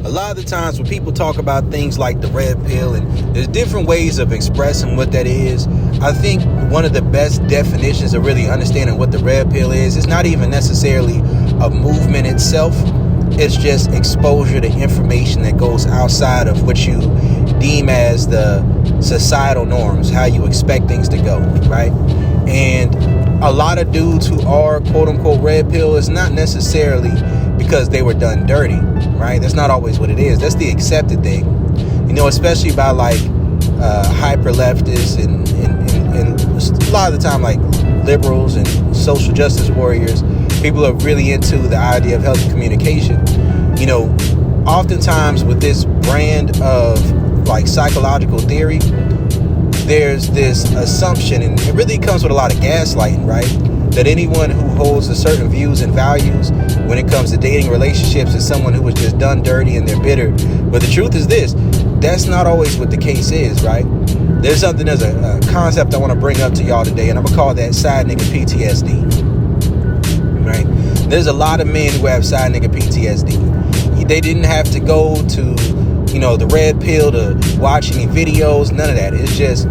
A lot of the times when people talk about things like the red pill, and there's different ways of expressing what that is, I think one of the best definitions of really understanding what the red pill is, it's not even necessarily a movement itself. It's just exposure to information that goes outside of what you deem as the societal norms, how you expect things to go, right? And a lot of dudes who are quote unquote red pill is not necessarily because they were done dirty, right? That's not always what it is. That's the accepted thing, especially by like hyper leftists and a lot of the time like liberals and social justice warriors. People are really into the idea of healthy communication. Oftentimes with this brand of like psychological theory, there's this assumption, and it really comes with a lot of gaslighting, right? That anyone who holds a certain views and values when it comes to dating relationships is someone who was just done dirty and they're bitter. But the truth is this, that's not always what the case is, right? There's a concept I want to bring up to y'all today, and I'm going to call that side nigga PTSD, right? There's a lot of men who have side nigga PTSD. They didn't have to go to, the red pill to watch any videos, none of that. It's just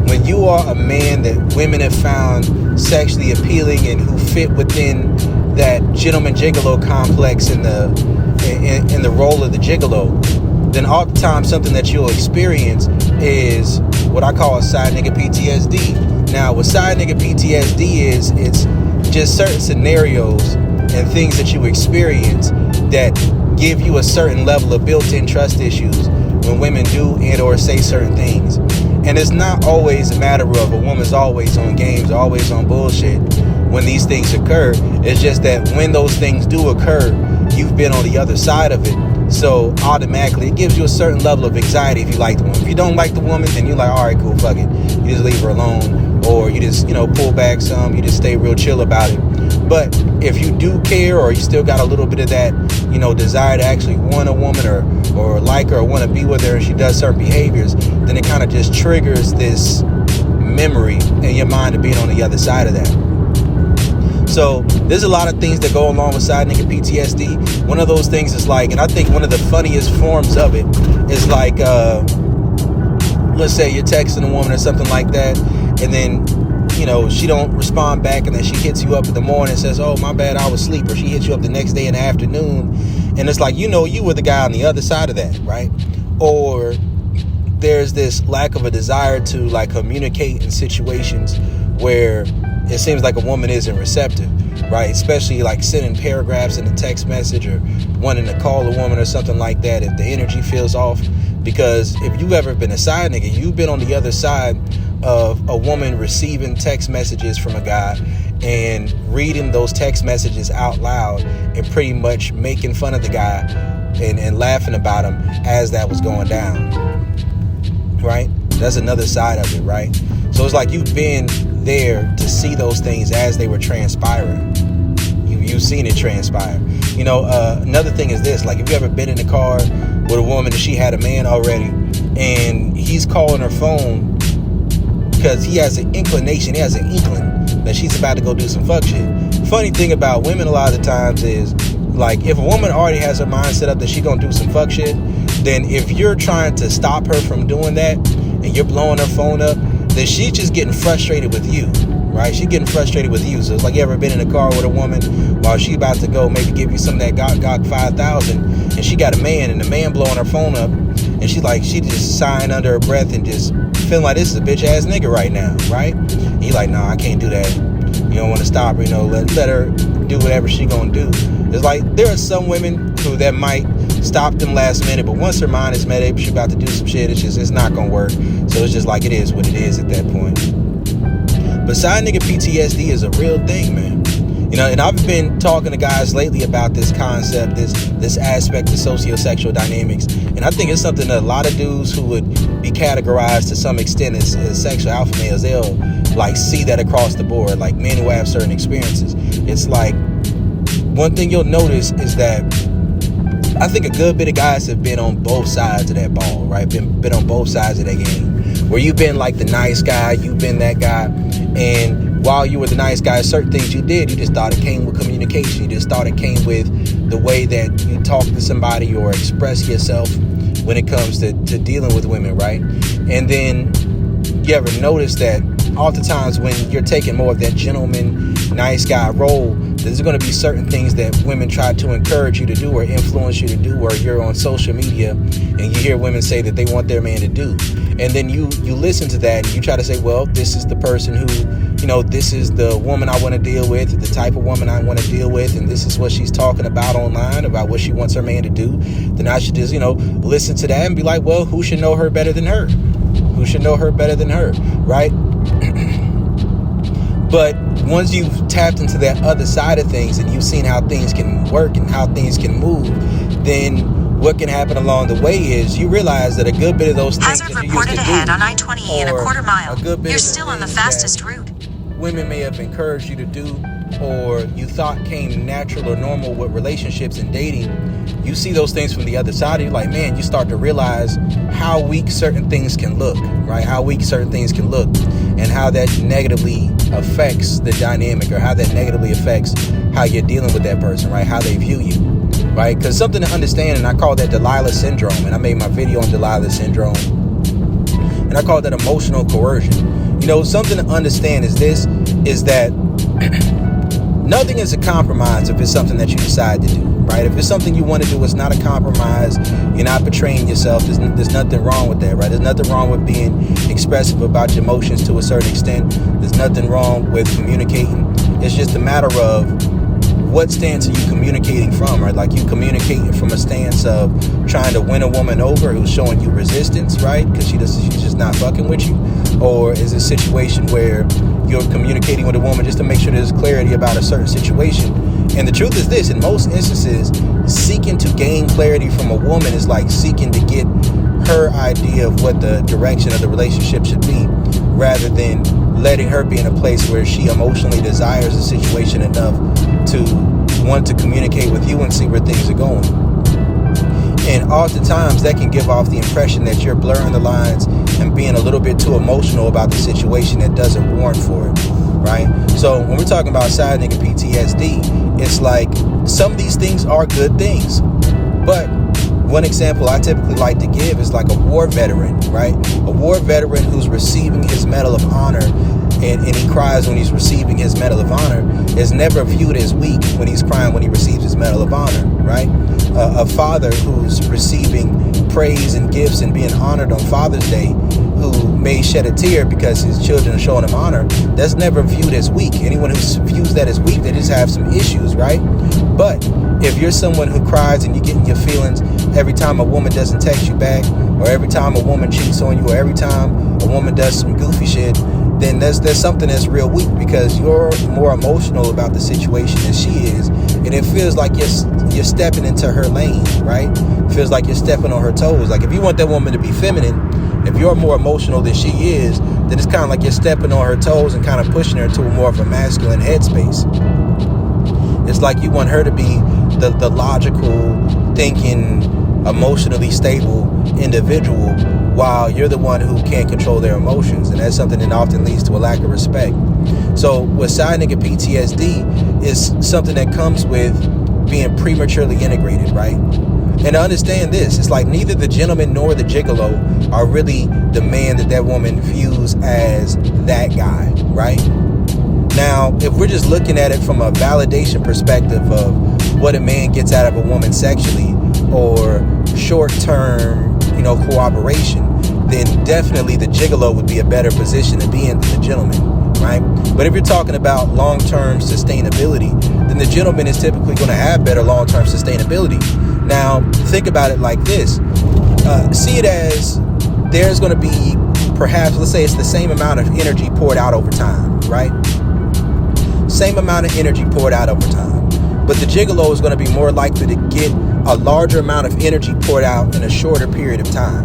when you are a man that women have found sexually appealing and who fit within that gentleman gigolo complex in the role of the gigolo, then oftentimes something that you'll experience is what I call side nigga PTSD. Now, what side nigga PTSD is, it's just certain scenarios and things that you experience that give you a certain level of built-in trust issues when women do and or say certain things. And it's not always a matter of a woman's always on games, always on bullshit when these things occur. It's just that when those things do occur, you've been on the other side of it. So automatically it gives you a certain level of anxiety if you like the woman. If you don't like the woman, then you're like, all right, cool, fuck it. You just leave her alone, or you just, pull back some, you just stay real chill about it. But if you do care, or you still got a little bit of that, desire to actually want a woman or like her or want to be with her and she does certain behaviors, then it kind of just triggers this memory in your mind of being on the other side of that. So there's a lot of things that go along with side nigga PTSD. One of those things is like, and I think one of the funniest forms of it is like, let's say you're texting a woman or something like that, and then she don't respond back, and then she hits you up in the morning and says, oh, my bad, I was asleep. Or she hits you up the next day in the afternoon, and it's like, you were the guy on the other side of that, right? Or there's this lack of a desire to like communicate in situations where it seems like a woman isn't receptive, right? Especially like sending paragraphs in a text message or wanting to call a woman or something like that if the energy feels off. Because if you've ever been a side nigga, you've been on the other side of a woman receiving text messages from a guy and reading those text messages out loud and pretty much making fun of the guy and laughing about him as that was going down, right? That's another side of it, right? So it's like you've been there to see those things as they were transpiring. You've seen it transpire. Another thing is this, like if you ever been in the car with a woman and she had a man already and he's calling her phone because he has an inkling that she's about to go do some fuck shit. Funny thing about women a lot of the times is, like, if a woman already has her mind set up that she gonna do some fuck shit, then if you're trying to stop her from doing that and you're blowing her phone up, then she's just getting frustrated with you, right? She's getting frustrated with you. So it's like you ever been in a car with a woman while she about to go maybe give you some of that Gok 5000, and she got a man, and the man blowing her phone up, and she just sighing under her breath and just feeling like this is a bitch ass nigga right now, right? And you like, nah, I can't do that. You don't want to stop her, let her do whatever she gonna do. It's like there are some women who that might stop them last minute, but once her mind is made up, she's about to do some shit, it's not gonna work. So it's just like it is what it is at that point. But side nigga PTSD is a real thing, man. And I've been talking to guys lately about this concept, this aspect of sociosexual dynamics, and I think it's something that a lot of dudes who would be categorized to some extent as sexual alpha males, they'll like see that across the board, like men who have certain experiences. It's like one thing you'll notice is that I think a good bit of guys have been on both sides of that ball, right? Been on both sides of that game, where you've been like the nice guy, you've been that guy, and while you were the nice guy, certain things you did, you just thought it came with communication. You just thought it came with the way that you talk to somebody or express yourself when it comes to dealing with women, right? And then you ever notice that oftentimes when you're taking more of that gentleman, nice guy role, there's going to be certain things that women try to encourage you to do or influence you to do, or you're on social media and you hear women say that they want their man to do. And then you listen to that and you try to say, well, this is the person who, this is the woman I want to deal with, the type of woman I want to deal with, and this is what she's talking about online, about what she wants her man to do. Then I should just, listen to that and be like, well, who should know her better than her? Who should know her better than her, right? But once you've tapped into that other side of things and you've seen how things can work and how things can move, then what can happen along the way is you realize that a good bit of those things Hazard reported ahead on I-20 in a quarter mile. You're still on the fastest route. Women may have encouraged you to do, or you thought came natural or normal with relationships and dating. You see those things from the other side, and you're like, man, you start to realize how weak certain things can look, right? How weak certain things can look, and how that negatively affects the dynamic, or how that negatively affects how you're dealing with that person, right? How they view you, right? Because something to understand, and I call that Delilah syndrome, and I made my video on Delilah syndrome, and I call that emotional coercion. Something to understand is that nothing is a compromise if it's something that you decide to do, right? If it's something you want to do, it's not a compromise. You're not betraying yourself. There's nothing wrong with that, right? There's nothing wrong with being expressive about your emotions to a certain extent. There's nothing wrong with communicating. It's just a matter of what stance are you communicating from, right? Like, you communicating from a stance of trying to win a woman over who's showing you resistance, right? Because she's just not fucking with you. Or is it a situation where you're communicating with a woman just to make sure there's clarity about a certain situation? And the truth is this: in most instances, seeking to gain clarity from a woman is like seeking to get her idea of what the direction of the relationship should be, rather than letting her be in a place where she emotionally desires a situation enough to want to communicate with you and see where things are going. And oftentimes that can give off the impression that you're blurring the lines and being a little bit too emotional about the situation that doesn't warrant for it, right? So when we're talking about side nigga PTSD, it's like some of these things are good things. But one example I typically like to give is like a war veteran, right? A war veteran who's receiving his Medal of Honor, and he cries when he's receiving his Medal of Honor, is never viewed as weak when he's crying when he receives his Medal of Honor, right? A father who's receiving praise and gifts and being honored on Father's Day, who may shed a tear because his children are showing him honor, that's never viewed as weak. Anyone who views that as weak, they just have some issues, right? But if you're someone who cries and you're getting your feelings every time a woman doesn't text you back, or every time a woman cheats on you, or every time a woman does some goofy shit, then there's something that's real weak, because you're more emotional about the situation than she is, and it feels like you're stepping into her lane, right? It feels like you're stepping on her toes. Like, if you want that woman to be feminine, if you're more emotional than she is, then it's kind of like you're stepping on her toes and kind of pushing her to a more of a masculine headspace. It's like you want her to be the logical, thinking, emotionally stable individual, while you're the one who can't control their emotions. And that's something that often leads to a lack of respect. So with side nigga PTSD, is something that comes with being prematurely integrated, right? And to understand this, it's like neither the gentleman nor the gigolo are really the man that woman views as that guy, right? Now, if we're just looking at it from a validation perspective of what a man gets out of a woman sexually, or short-term, cooperation, then definitely the gigolo would be a better position to be in than the gentleman, right? But if you're talking about long-term sustainability, then the gentleman is typically going to have better long-term sustainability. Now, think about it like this. See it as there's going to be, perhaps, let's say it's the same amount of energy poured out over time, right? Same amount of energy poured out over time. But the gigolo is going to be more likely to get a larger amount of energy poured out in a shorter period of time.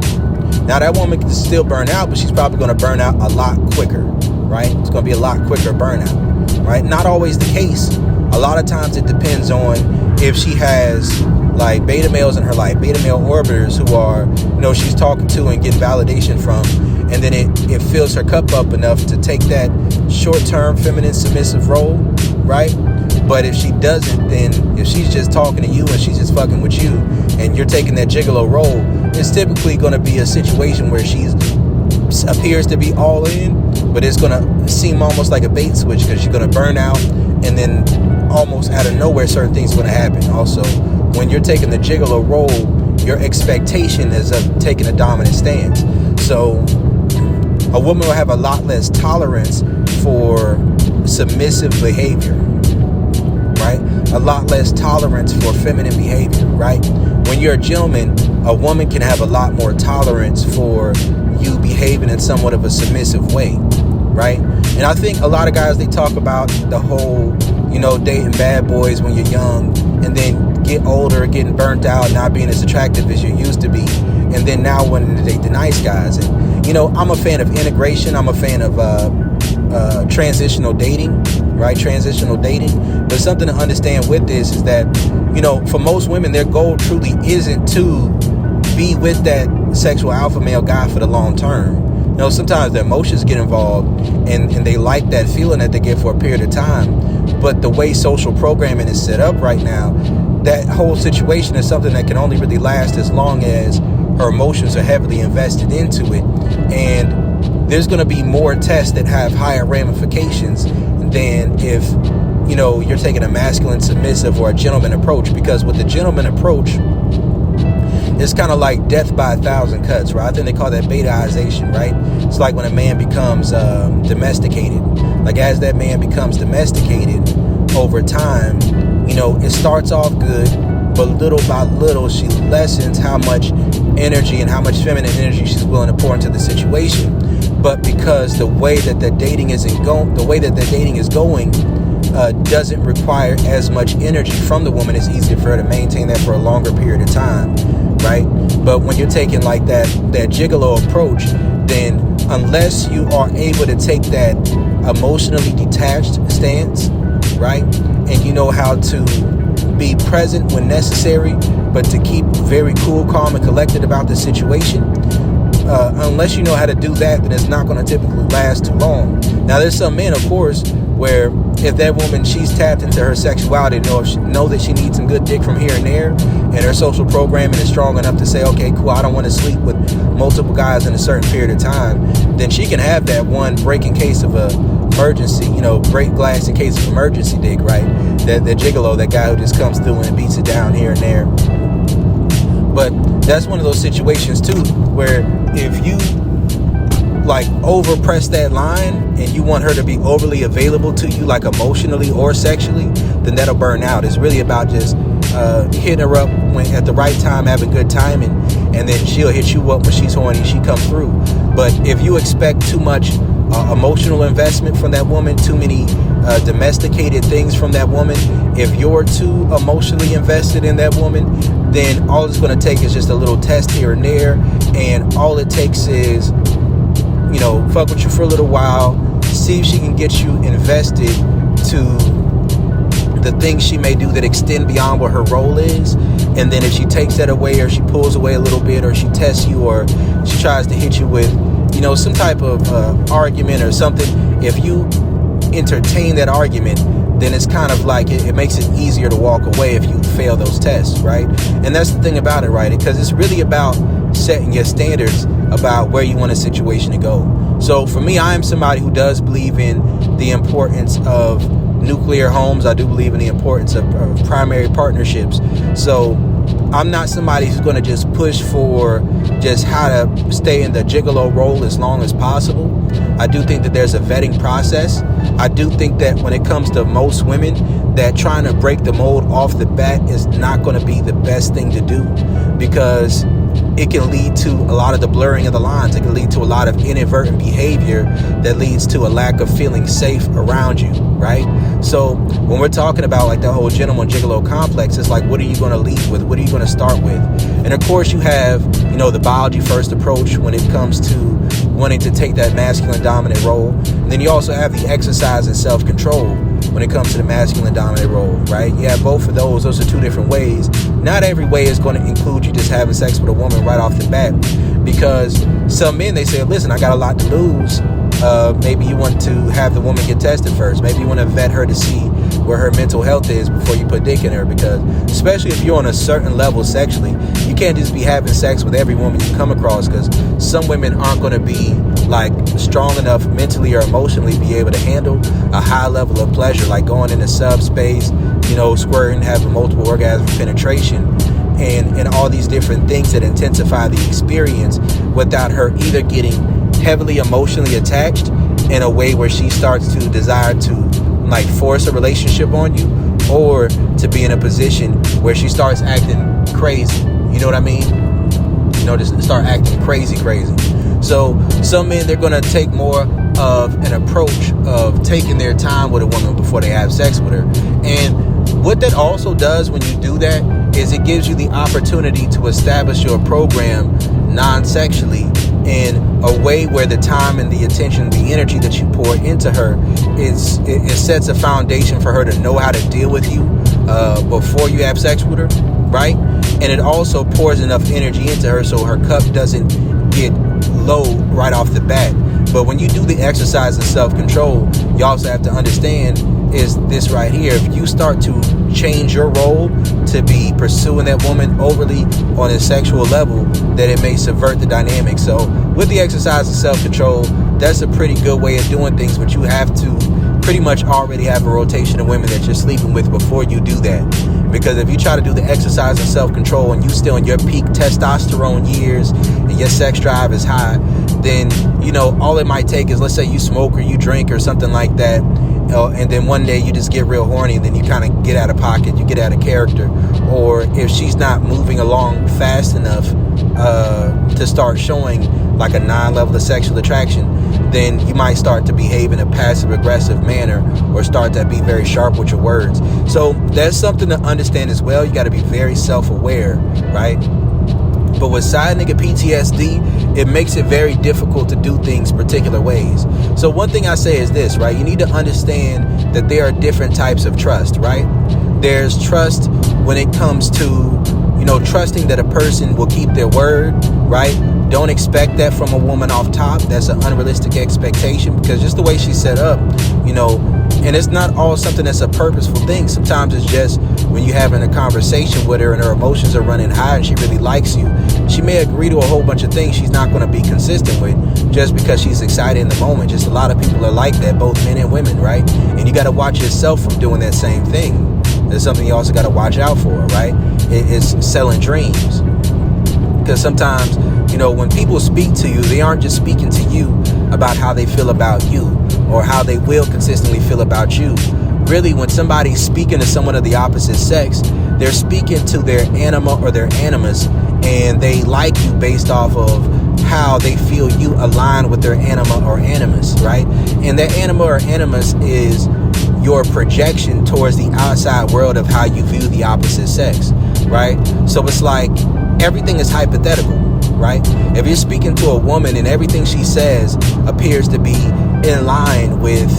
Now, that woman can still burn out, but she's probably going to burn out a lot quicker, right? It's going to be a lot quicker burnout, right? Not always the case. A lot of times it depends on if she has like beta males in her life, beta male orbiters who are, she's talking to and getting validation from, and then it fills her cup up enough to take that short-term feminine submissive role, right? But if she doesn't, then if she's just talking to you and she's just fucking with you and you're taking that gigolo role, it's typically going to be a situation where she appears to be all in, but it's going to seem almost like a bait switch because she's going to burn out, and then almost out of nowhere certain things are going to happen. Also, when you're taking the gigolo role, your expectation is of taking a dominant stance. So a woman will have a lot less tolerance for submissive behavior, right? A lot less tolerance for feminine behavior, right? When you're a gentleman, a woman can have a lot more tolerance for you behaving in somewhat of a submissive way, right? And I think a lot of guys, they talk about the whole, dating bad boys when you're young, and then get older, getting burnt out, not being as attractive as you used to be, and then now wanting to date the nice guys. And I'm a fan of integration. I'm a fan of transitional dating, right? Transitional dating. But something to understand with this is that, for most women, their goal truly isn't to be with that sexual alpha male guy for the long term. Sometimes their emotions get involved, and they like that feeling that they get for a period of time. But the way social programming is set up right now, that whole situation is something that can only really last as long as her emotions are heavily invested into it. And there's going to be more tests that have higher ramifications than if, you're taking a masculine submissive or a gentleman approach. Because with the gentleman approach, it's kind of like death by 1,000 cuts, right? I think they call that betaization, right? It's like when a man becomes domesticated. Like as that man becomes domesticated over time, it starts off good, but little by little, she lessens how much energy and how much feminine energy she's willing to pour into the situation. But because the way that the dating is going, doesn't require as much energy from the woman, it's easier for her to maintain that for a longer period of time, right? But when you're taking like that gigolo approach, then unless you are able to take that emotionally detached stance, right, and you know how to be present when necessary, but to keep very cool, calm, and collected about the situation, unless you know how to do that, then it's not going to typically last too long. Now, there's some men, of course, where if that woman, she's tapped into her sexuality, know that she needs some good dick from here and there, and her social programming is strong enough to say, okay, cool, I don't want to sleep with multiple guys in a certain period of time, then she can have that one break in case of a emergency, break glass in case of emergency dick, right? That gigolo, that guy who just comes through and beats it down here and there. But that's one of those situations too, where if you like over press that line and you want her to be overly available to you, like emotionally or sexually, then that'll burn out. It's really about just hitting her up when at the right time, having good timing, and then she'll hit you up when she's horny, she comes through. But if you expect too much emotional investment from that woman, too many domesticated things from that woman, if you're too emotionally invested in that woman, then all it's going to take is just a little test here and there, and all it takes is fuck with you for a little while, see if she can get you invested to the things she may do that extend beyond what her role is. And then if she takes that away, or she pulls away a little bit, or she tests you, or she tries to hit you with some type of argument or something, if you entertain that argument, then it's kind of like it makes it easier to walk away if you fail those tests, right? And that's the thing about it, right? Because it's really about setting your standards about where you want a situation to go. So for me, I am somebody who does believe in the importance of nuclear homes. I do believe in the importance of primary partnerships. So I'm not somebody who's going to just push for just how to stay in the gigolo role as long as possible. I do think that there's a vetting process. I do think that when it comes to most women, that trying to break the mold off the bat is not going to be the best thing to do, because it can lead to a lot of the blurring of the lines. It can lead to a lot of inadvertent behavior that leads to a lack of feeling safe around you, right? So when we're talking about like the whole gentleman gigolo complex, it's like, what are you going to lead with? What are you going to start with? And of course you have, the biology first approach when it comes to wanting to take that masculine dominant role. And then you also have the exercise and self-control when it comes to the masculine dominant role, right? You have both of those. Those are two different ways not every way is going to include you just having sex with a woman right off the bat, because some men, they say, listen, I got a lot to lose. Maybe you want to have the woman get tested first. Maybe you want to vet her to see where her mental health is before you put dick in her, because especially if you're on a certain level sexually, you can't just be having sex with every woman you come across, because some women aren't going to be like strong enough mentally or emotionally to be able to handle a high level of pleasure, like going into subspace, squirting, having multiple orgasms, penetration, and all these different things that intensify the experience without her either getting heavily emotionally attached in a way where she starts to desire to like force a relationship on you, or to be in a position where she starts acting crazy. You know what I mean? Just start acting crazy. So some men, they're going to take more of an approach of taking their time with a woman before they have sex with her. And what that also does when you do that is it gives you the opportunity to establish your program non-sexually in a way where the time and the attention, the energy that you pour into her, it sets a foundation for her to know how to deal with you before you have sex with her, right? And it also pours enough energy into her so her cup doesn't get low right off the bat. But when you do the exercise of self-control, you also have to understand is this right here. If you start to change your role to be pursuing that woman overly on a sexual level, that it may subvert the dynamic. So with the exercise of self-control, that's a pretty good way of doing things, but you have to pretty much already have a rotation of women that you're sleeping with before you do that. Because if you try to do the exercise of self-control and you still in your peak testosterone years and your sex drive is high, then, all it might take is, let's say you smoke or you drink or something like that, and then one day you just get real horny, and then you kind of get out of pocket, you get out of character. Or if she's not moving along fast enough to start showing like a 9 level of sexual attraction, then you might start to behave in a passive aggressive manner or start to be very sharp with your words. So that's something to understand as well. You got to be very self-aware, right? But with side nigga PTSD, it makes it very difficult to do things particular ways. So one thing I say is this, right? You need to understand that there are different types of trust, right? There's trust when it comes to, trusting that a person will keep their word, right? Don't expect that from a woman off top. That's an unrealistic expectation, because just the way she's set up, and it's not all something that's a purposeful thing. Sometimes it's just when you're having a conversation with her and her emotions are running high and she really likes you, she may agree to a whole bunch of things she's not going to be consistent with just because she's excited in the moment. Just a lot of people are like that, both men and women, right? And you got to watch yourself from doing that same thing. There's something you also got to watch out for, right? It's selling dreams. Because sometimes, when people speak to you, they aren't just speaking to you about how they feel about you or how they will consistently feel about you. Really, when somebody's speaking to someone of the opposite sex, they're speaking to their anima or their animus, and they like you based off of how they feel you align with their anima or animus, right? And their anima or animus is your projection towards the outside world of how you view the opposite sex, right? So it's like everything is hypothetical, right? If you're speaking to a woman and everything she says appears to be in line with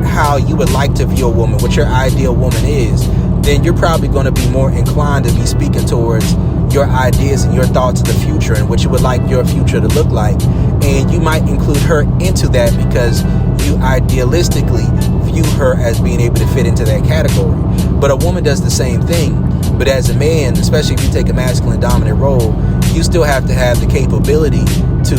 how you would like to view a woman, what your ideal woman is, then you're probably going to be more inclined to be speaking towards your ideas and your thoughts of the future and what you would like your future to look like. And you might include her into that because you idealistically view her as being able to fit into that category. But a woman does the same thing. But as a man, especially if you take a masculine dominant role, you still have to have the capability to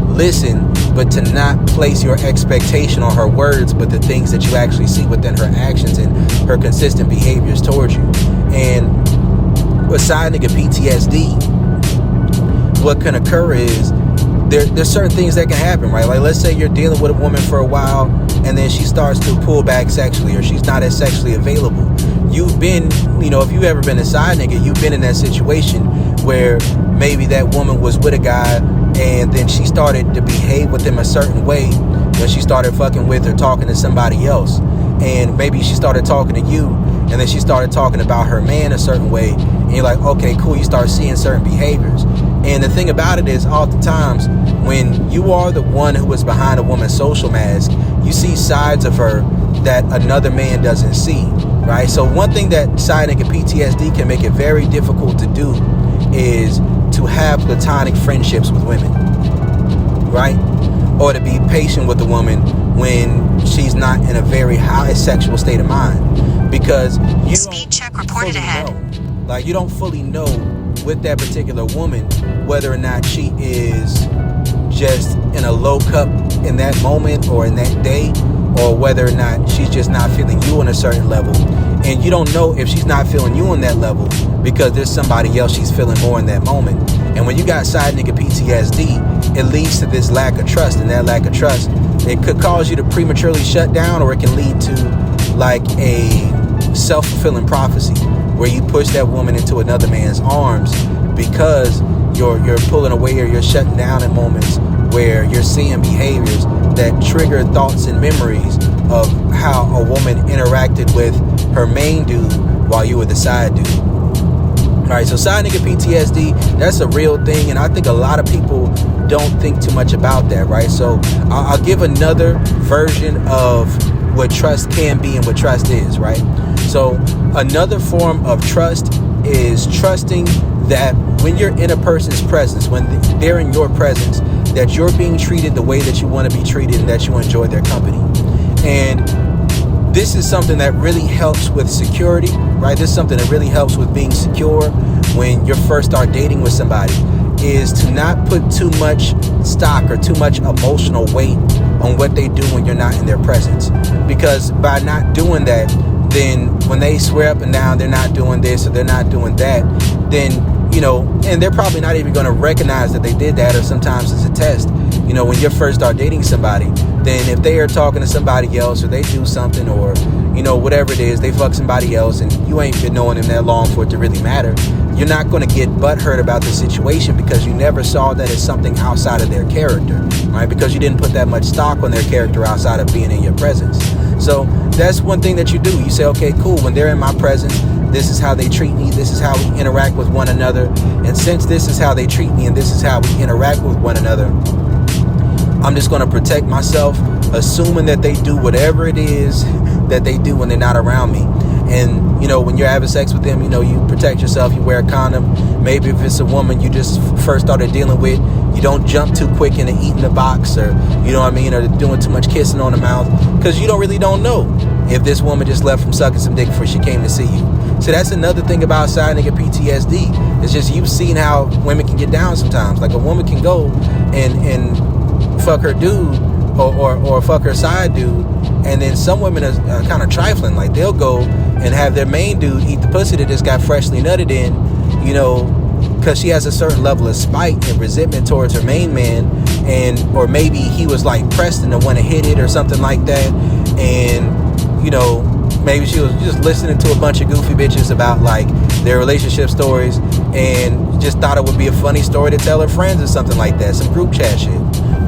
listen, but to not place your expectation on her words, but the things that you actually see within her actions and her consistent behaviors towards you. And with side nigga PTSD, what can occur is there's certain things that can happen, right? Like, let's say you're dealing with a woman for a while and then she starts to pull back sexually, or she's not as sexually available. You've been, if you've ever been a side nigga, you've been in that situation where maybe that woman was with a guy and then she started to behave with him a certain way when she started fucking with or talking to somebody else. And maybe she started talking to you and then she started talking about her man a certain way. And you're like, okay, cool. You start seeing certain behaviors. And the thing about it is, oftentimes, when you are the one who is behind a woman's social mask, you see sides of her that another man doesn't see, right? So one thing that side nigga PTSD can make it very difficult to do is to have platonic friendships with women, right? Or to be patient with a woman when she's not in a very high sexual state of mind, because you speed check reported ahead. Like, you don't fully know with that particular woman whether or not she is just in a low cup in that moment or in that day, or whether or not she's just not feeling you on a certain level. And you don't know if she's not feeling you on that level because there's somebody else she's feeling more in that moment. And when you got side nigga PTSD, it leads to this lack of trust, and that lack of trust, it could cause you to prematurely shut down, or it can lead to like a self-fulfilling prophecy where you push that woman into another man's arms because you're pulling away, or you're shutting down in moments where you're seeing behaviors that trigger thoughts and memories of how a woman interacted with her main dude while you were the side dude. All right, so side nigga PTSD, that's a real thing, and I think a lot of people don't think too much about that, right? So I'll give another version of what trust can be and what trust is, right? So another form of trust is trusting that when you're in a person's presence, when they're in your presence, that you're being treated the way that you want to be treated and that you enjoy their company. And this is something that really helps with security, right? This is something that really helps with being secure when you first start dating with somebody, is to not put too much stock or too much emotional weight on what they do when you're not in their presence. Because by not doing that, then when they swear up and down they're not doing this or they're not doing that, then, you know, and they're probably not even going to recognize that they did that, or sometimes it's a test. You know, when you first start dating somebody, then if they are talking to somebody else, or they do something, or, you know, whatever it is, they fuck somebody else, and you ain't been knowing them that long for it to really matter, you're not going to get butthurt about the situation because you never saw that as something outside of their character, right? Because you didn't put that much stock on their character outside of being in your presence. So that's one thing that you do. You say, okay, cool, when they're in my presence, this is how they treat me, this is how we interact with one another. And since this is how they treat me and this is how we interact with one another, I'm just going to protect myself, assuming that they do whatever it is that they do when they're not around me. And, you know, when you're having sex with them, you know, you protect yourself, you wear a condom. Maybe if it's a woman you just first started dealing with, you don't jump too quick into eating the box, or, you know what I mean, or doing too much kissing on the mouth, because you don't know if this woman just left from sucking some dick before she came to see you. So that's another thing about side nigga PTSD. It's just, you've seen how women can get down sometimes. Like, a woman can go and fuck her dude or fuck her side dude, and then some women are kind of trifling. Like, they'll go and have their main dude eat the pussy that just got freshly nutted in, you know, because she has a certain level of spite and resentment towards her main man, and or maybe he was like pressed and want to hit it or something like that, and, you know, maybe she was just listening to a bunch of goofy bitches about like their relationship stories and just thought it would be a funny story to tell her friends or something like that, some group chat shit,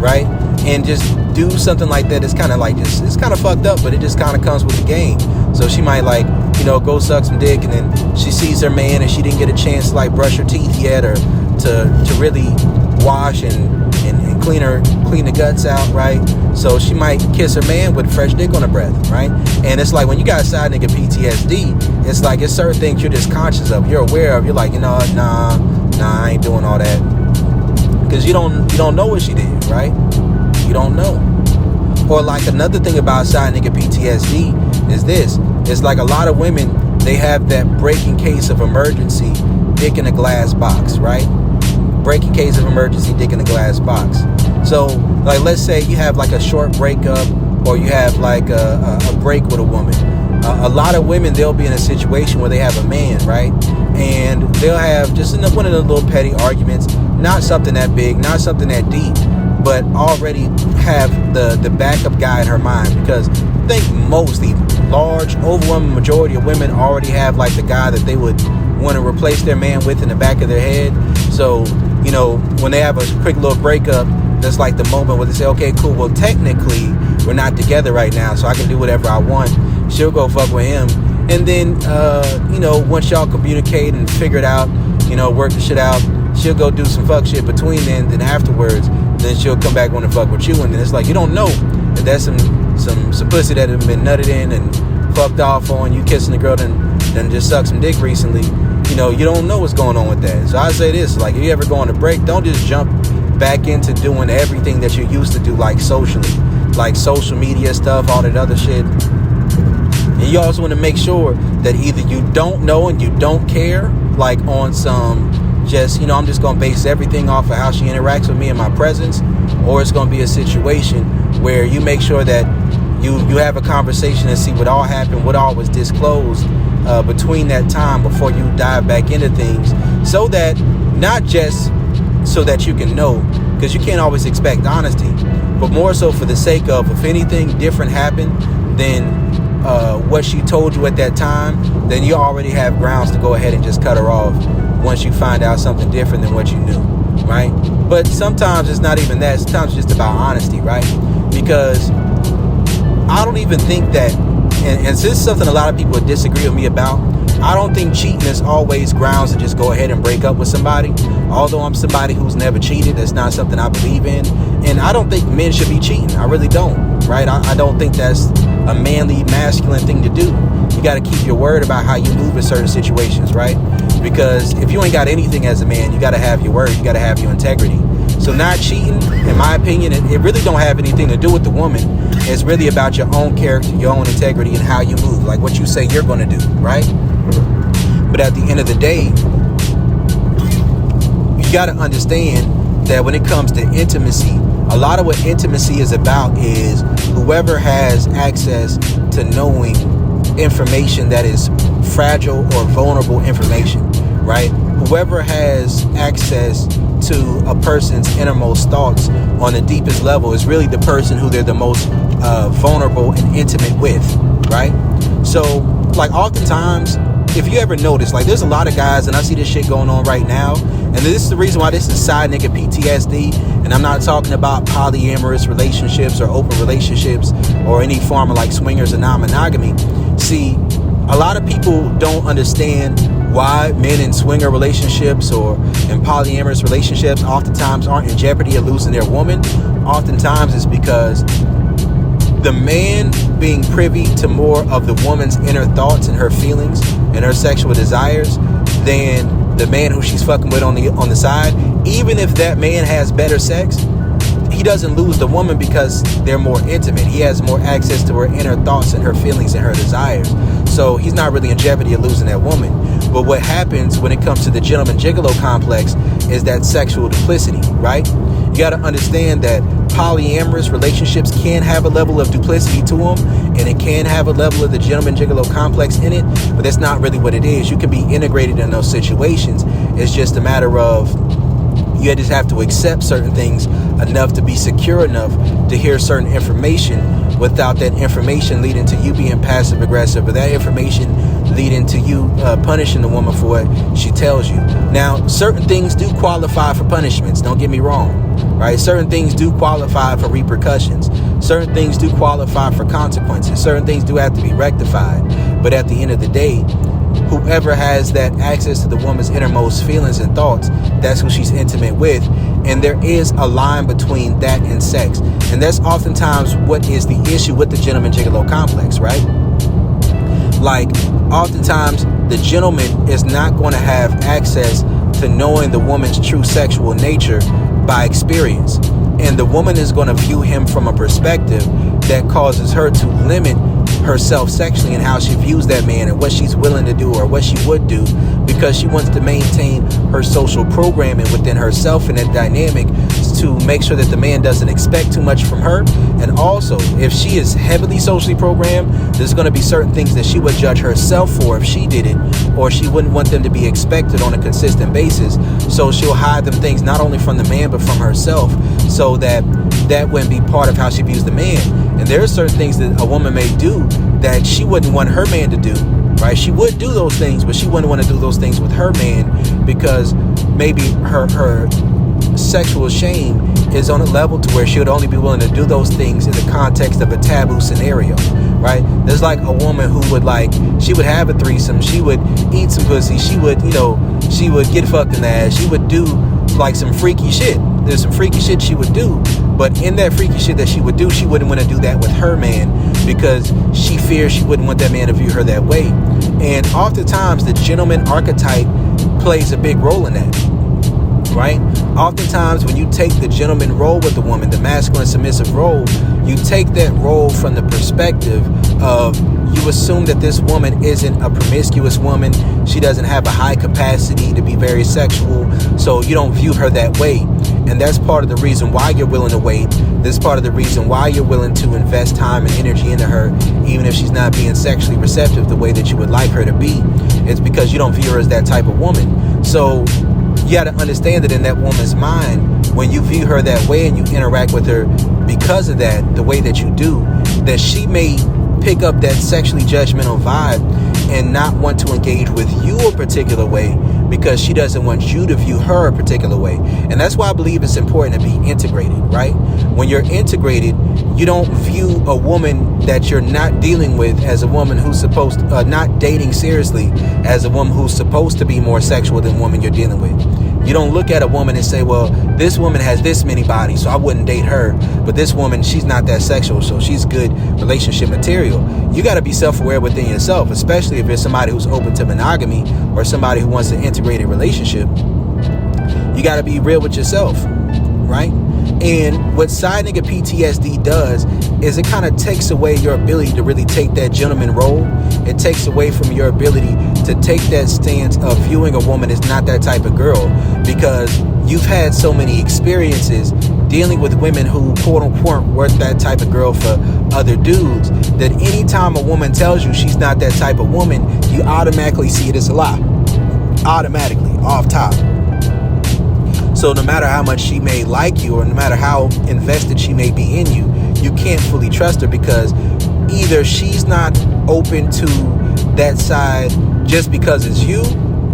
right? And just do something like that. It's kind of like this, it's kind of fucked up, but it just kind of comes with the game. So she might, like, you know, go suck some dick, and then she sees her man and she didn't get a chance to like brush her teeth yet, or to really wash and clean the guts out, right? So she might kiss her man with fresh dick on her breath, right? And it's like, when you got side nigga PTSD, it's like, it's certain things you're just conscious of, you're aware of, you're like, you know, nah, I ain't doing all that, because you don't know what she did, right? You don't know. Or like, another thing about side nigga PTSD is this. It's like, a lot of women, they have that breaking case of emergency dick in a glass box, right? Breaking case of emergency dick in a glass box. So, like, let's say you have like a short breakup, or you have like a break with a woman. A lot of women, they'll be in a situation where they have a man, right? And they'll have just one of the little petty arguments, not something that big, not something that deep, but already have the backup guy in her mind. Because I think the large, overwhelming majority of women already have like the guy that they would want to replace their man with in the back of their head. So, you know, when they have a quick little breakup, that's like the moment where they say, okay, cool, well, technically we're not together right now, so I can do whatever I want. She'll go fuck with him. And then, you know, once y'all communicate and figure it out, you know, work the shit out, she'll go do some fuck shit between then afterwards, then she'll come back want to fuck with you. And then it's like, you don't know if that's some pussy that have been nutted in and fucked off on, you kissing the girl, then just suck some dick recently, you know, you don't know what's going on with that. So I say this, like, if you ever go on a break, don't just jump back into doing everything that you used to do, like socially, like social media stuff, all that other shit. And you also want to make sure that either you don't know and you don't care, like on some just, you know, I'm just going to base everything off of how she interacts with me in my presence, or it's going to be a situation where you make sure that you have a conversation and see what all happened, what all was disclosed between that time before you dive back into things, so that not just so that you can know, because you can't always expect honesty, but more so for the sake of, if anything different happened than what she told you at that time, then you already have grounds to go ahead and just cut her off once you find out something different than what you knew, right? But sometimes it's not even that. Sometimes it's just about honesty, right? Because I don't even think that, and this is something a lot of people would disagree with me about, I don't think cheating is always grounds to just go ahead and break up with somebody. Although I'm somebody who's never cheated, that's not something I believe in. And I don't think men should be cheating. I really don't, right? I don't think that's a manly, masculine thing to do. You got to keep your word about how you move in certain situations, right? Because if you ain't got anything as a man, you got to have your word. You got to have your integrity. So not cheating, in my opinion, it really don't have anything to do with the woman. It's really about your own character, your own integrity, and how you move, like what you say you're going to do, right? But at the end of the day, you got to understand that when it comes to intimacy, a lot of what intimacy is about is whoever has access to knowing information that is fragile or vulnerable information, right? Whoever has access to a person's innermost thoughts on the deepest level is really the person who they're the most vulnerable and intimate with, right? So, like, oftentimes, if you ever notice, like, there's a lot of guys, and I see this shit going on right now, and this is the reason why this is side nigga PTSD, and I'm not talking about polyamorous relationships or open relationships or any form of like swingers or non-monogamy. See, a lot of people don't understand why men in swinger relationships or in polyamorous relationships oftentimes aren't in jeopardy of losing their woman. Oftentimes it's because the man being privy to more of the woman's inner thoughts and her feelings and her sexual desires than the man who she's fucking with on the side, even if that man has better sex, he doesn't lose the woman because they're more intimate. He has more access to her inner thoughts and her feelings and her desires. So he's not really in jeopardy of losing that woman. But what happens when it comes to the gentleman gigolo complex is that sexual duplicity, right? You got to understand that polyamorous relationships can have a level of duplicity to them, and it can have a level of the gentleman gigolo complex in it, but that's not really what it is. You can be integrated in those situations. It's just a matter of you just have to accept certain things enough to be secure enough to hear certain information without that information leading to you being passive aggressive, or that information leading to you punishing the woman for what she tells you. Now, certain things do qualify for punishments, don't get me wrong, right? Certain things do qualify for repercussions. Certain things do qualify for consequences. Certain things do have to be rectified. But at the end of the day, whoever has that access to the woman's innermost feelings and thoughts, that's who she's intimate with. And there is a line between that and sex. And that's oftentimes what is the issue with the gentleman gigolo complex, right? Like, oftentimes the gentleman is not going to have access to knowing the woman's true sexual nature by experience. And the woman is going to view him from a perspective that causes her to limit herself sexually and how she views that man and what she's willing to do or what she would do, because she wants to maintain her social programming within herself and that dynamic to make sure that the man doesn't expect too much from her. And also, if she is heavily socially programmed, there's going to be certain things that she would judge herself for if she did it, or she wouldn't want them to be expected on a consistent basis. So she'll hide them things not only from the man but from herself, so that wouldn't be part of how she views the man. And there are certain things that a woman may do that she wouldn't want her man to do, right? She would do those things, but she wouldn't want to do those things with her man because maybe her sexual shame is on a level to where she would only be willing to do those things in the context of a taboo scenario, right? There's like a woman who would, like, she would have a threesome, she would eat some pussy, she would, she would get fucked in the ass, she would do like some freaky shit. There's some freaky shit she would do, but in that freaky shit that she would do, she wouldn't want to do that with her man because she fears she wouldn't want that man to view her that way. And oftentimes the gentleman archetype plays a big role in that, right? Oftentimes when you take the gentleman role with the woman, the masculine submissive role, you take that role from the perspective of, you assume that this woman isn't a promiscuous woman. She doesn't have a high capacity to be very sexual. So you don't view her that way. And that's part of the reason why you're willing to wait. This is part of the reason why you're willing to invest time and energy into her, even if she's not being sexually receptive the way that you would like her to be. It's because you don't view her as that type of woman. So you got to understand that in that woman's mind, when you view her that way and you interact with her because of that, the way that you do, that she may pick up that sexually judgmental vibe and not want to engage with you a particular way because she doesn't want you to view her a particular way. And that's why I believe it's important to be integrated, right? When you're integrated, you don't view a woman that you're not dealing with as a woman who's supposed to, not dating seriously, as a woman who's supposed to be more sexual than the woman you're dealing with. You don't look at a woman and say, well, this woman has this many bodies, so I wouldn't date her. But this woman, she's not that sexual, so she's good relationship material. You got to be self-aware within yourself, especially if you're somebody who's open to monogamy or somebody who wants an integrated relationship. You got to be real with yourself, right? And what side nigga PTSD does is it kind of takes away your ability to really take that gentleman role. It takes away from your ability to take that stance of viewing a woman as not that type of girl, because you've had so many experiences dealing with women who quote unquote weren't that type of girl for other dudes, that anytime a woman tells you she's not that type of woman, you automatically see it as a lie. Automatically, off top. So no matter how much she may like you, or no matter how invested she may be in you, you can't fully trust her, because either she's not open to that side just because it's you,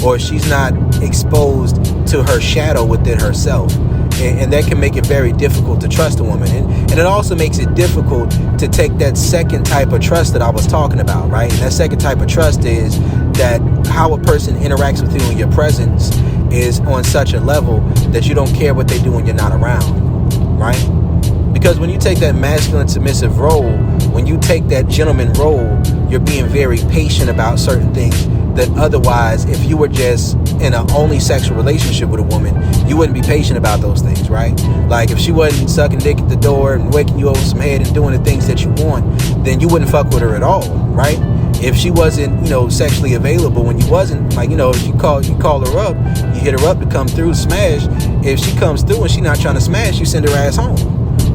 or she's not exposed to her shadow within herself. And that can make it very difficult to trust a woman. And it also makes it difficult to take that second type of trust that I was talking about, right? And that second type of trust is that how a person interacts with you in your presence is on such a level that you don't care what they do when you're not around, right? Because when you take that masculine submissive role, when you take that gentleman role, you're being very patient about certain things that otherwise, if you were just in an only sexual relationship with a woman, you wouldn't be patient about those things, right? Like if she wasn't sucking dick at the door and waking you over some head and doing the things that you want, then you wouldn't fuck with her at all, right? If she wasn't, sexually available when you wasn't, like, if you call her up, you hit her up to come through, smash. If she comes through and she's not trying to smash, you send her ass home,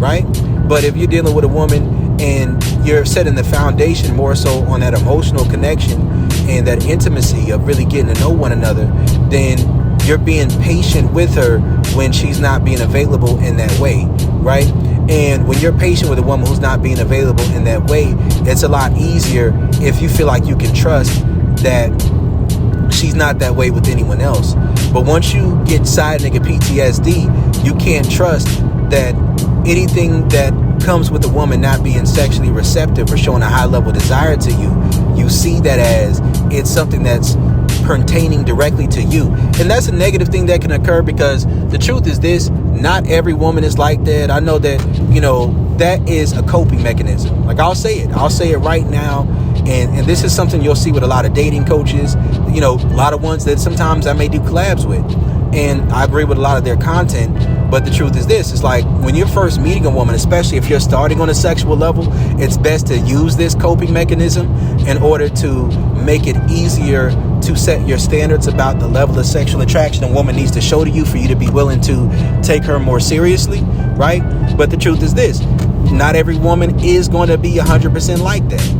right? But if you're dealing with a woman and you're setting the foundation more so on that emotional connection and that intimacy of really getting to know one another, then you're being patient with her when she's not being available in that way, right? And when you're patient with a woman who's not being available in that way, it's a lot easier if you feel like you can trust that she's not that way with anyone else. But once you get side nigga PTSD, you can't trust that anything that comes with a woman not being sexually receptive or showing a high level desire to you, you see that as it's something that's pertaining directly to you. And that's a negative thing that can occur, because the truth is this: not every woman is like that. I know that, that is a coping mechanism. Like, I'll say it right now. And this is something you'll see with a lot of dating coaches, a lot of ones that sometimes I may do collabs with. And I agree with a lot of their content. But the truth is this: it's like when you're first meeting a woman, especially if you're starting on a sexual level, it's best to use this coping mechanism in order to make it easier to set your standards about the level of sexual attraction a woman needs to show to you for you to be willing to take her more seriously, right? But the truth is this: not every woman is going to be 100% like that.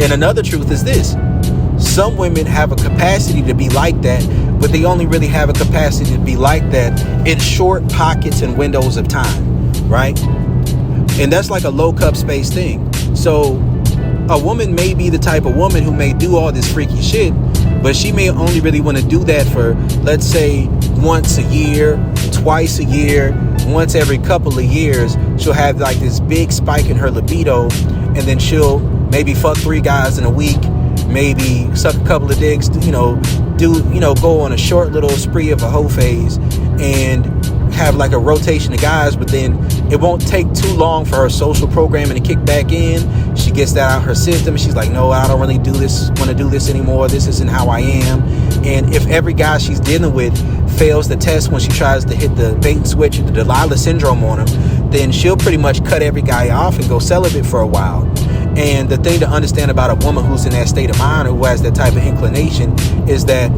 And another truth is this: some women have a capacity to be like that, but they only really have a capacity to be like that in short pockets and windows of time, right? And that's like a low cup space thing. So a woman may be the type of woman who may do all this freaky shit, but she may only really want to do that for, let's say, once a year, twice a year, once every couple of years. She'll have like this big spike in her libido, and then she'll maybe fuck 3 guys in a week, maybe suck a couple of dicks, go on a short little spree of a hoe phase and have like a rotation of guys, but then it won't take too long for her social programming to kick back in. She gets that out of her system. She's like, no, I don't really want to do this anymore. This isn't how I am. And if every guy she's dealing with fails the test when she tries to hit the bait and switch, the Delilah syndrome on him, then she'll pretty much cut every guy off and go celibate for a while. And the thing to understand about a woman who's in that state of mind or who has that type of inclination is that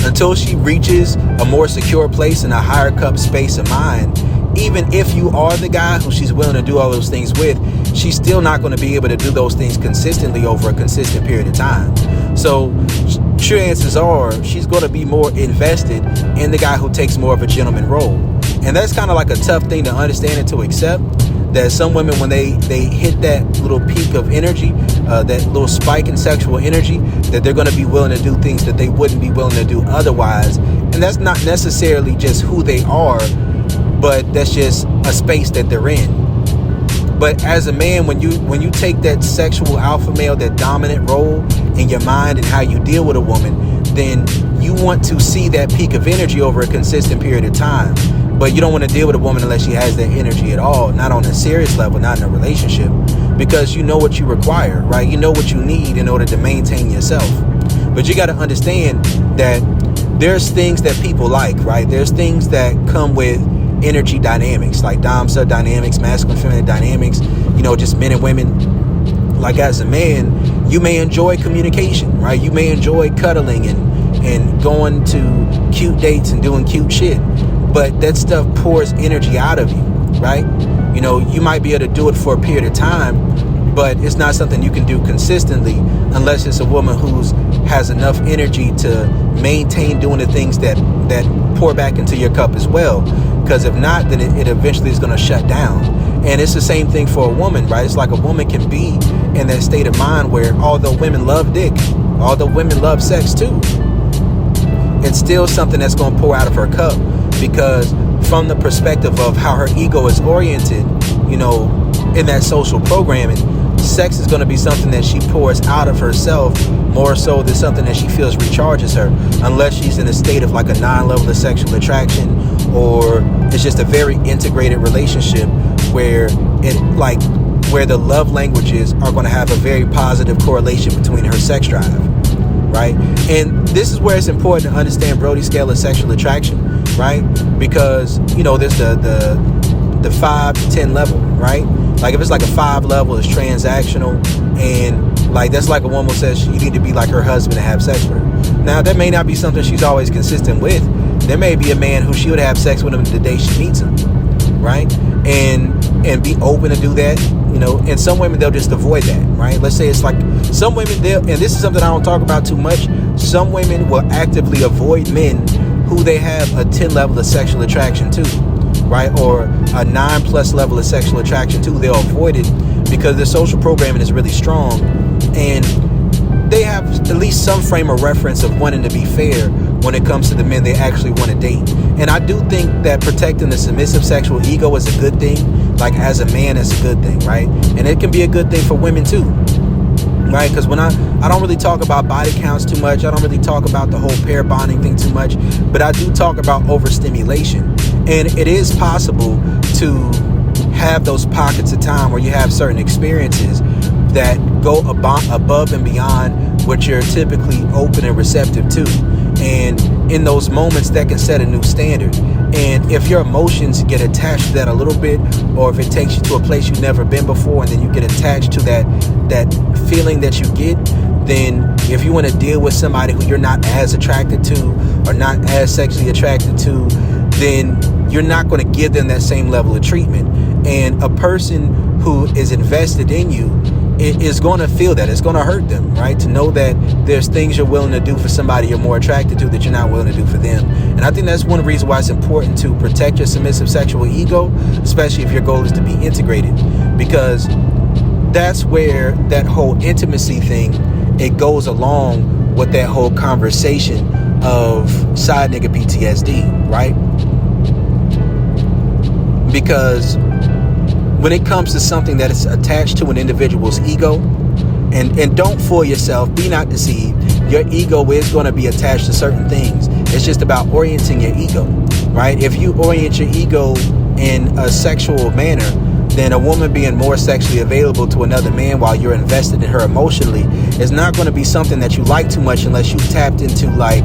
until she reaches a more secure place in a higher cup space of mind, even if you are the guy who she's willing to do all those things with, she's still not going to be able to do those things consistently over a consistent period of time. So chances are she's going to be more invested in the guy who takes more of a gentleman role. And that's kind of like a tough thing to understand and to accept, that some women, when they hit that little peak of energy, that little spike in sexual energy, that they're going to be willing to do things that they wouldn't be willing to do otherwise. And that's not necessarily just who they are, but that's just a space that they're in. But as a man, when you take that sexual alpha male, that dominant role in your mind and how you deal with a woman, then you want to see that peak of energy over a consistent period of time. But you don't want to deal with a woman unless she has that energy at all, not on a serious level, not in a relationship, because you know what you require, right? You know what you need in order to maintain yourself. But you got to understand that there's things that people like, right? There's things that come with energy dynamics, like dom-sub dynamics, masculine feminine dynamics, just men and women. Like as a man, you may enjoy communication, right? You may enjoy cuddling and going to cute dates and doing cute shit. But that stuff pours energy out of you, right? You might be able to do it for a period of time, but it's not something you can do consistently unless it's a woman who has enough energy to maintain doing the things that pour back into your cup as well. Because if not, then it eventually is going to shut down. And it's the same thing for a woman, right? It's like a woman can be in that state of mind where although women love dick, although women love sex too, it's still something that's going to pour out of her cup. Because from the perspective of how her ego is oriented, in that social programming, sex is going to be something that she pours out of herself more so than something that she feels recharges her, unless she's in a state of like a non-level of sexual attraction, or it's just a very integrated relationship where the love languages are going to have a very positive correlation between her sex drive, right? And this is where it's important to understand Brodie's scale of sexual attraction, right? Because there's the 5 to 10 level, right? Like if it's like a 5 level, it's transactional, and like that's like a woman says you need to be like her husband and have sex with her. Now that may not be something she's always consistent with. There may be a man who she would have sex with him the day she meets him, right? And be open to do that, and some women, they'll just avoid that, right? Let's say it's like some women, and this is something I don't talk about too much, some women will actively avoid men who they have a 10 level of sexual attraction to, right? Or a 9+ level of sexual attraction to. They'll avoid it because their social programming is really strong, and they have at least some frame of reference of wanting to be fair when it comes to the men they actually want to date. And I do think that protecting the submissive sexual ego is a good thing. Like as a man, it's a good thing, right? And it can be a good thing for women too, right? Because when I don't really talk about body counts too much. I don't really talk about the whole pair bonding thing too much, but I do talk about overstimulation. And it is possible to have those pockets of time where you have certain experiences that go above and beyond what you're typically open and receptive to. And in those moments, that can set a new standard. And if your emotions get attached to that a little bit, or if it takes you to a place you've never been before, and then you get attached to that feeling that you get, then if you want to deal with somebody who you're not as attracted to or not as sexually attracted to, then you're not going to give them that same level of treatment. And a person who is invested in you, it is going to feel that. It's going to hurt them, right? To know that there's things you're willing to do for somebody you're more attracted to that you're not willing to do for them. And I think that's one reason why it's important to protect your submissive sexual ego, especially if your goal is to be integrated, because that's where that whole intimacy thing, it goes along with that whole conversation of side nigga PTSD, right? Because when it comes to something that is attached to an individual's ego, and don't fool yourself, be not deceived. your ego is going to be attached to certain things. It's just about orienting your ego, right? If you orient your ego in a sexual manner, then a woman being more sexually available to another man while you're invested in her emotionally is not going to be something that you like too much unless you tapped into, like,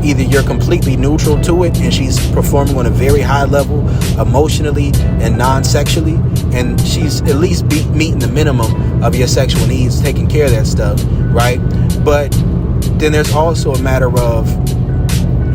either you're completely neutral to it and she's performing on a very high level emotionally and non-sexually, and she's at least meeting the minimum of your sexual needs, taking care of that stuff, right? But then there's also a matter of,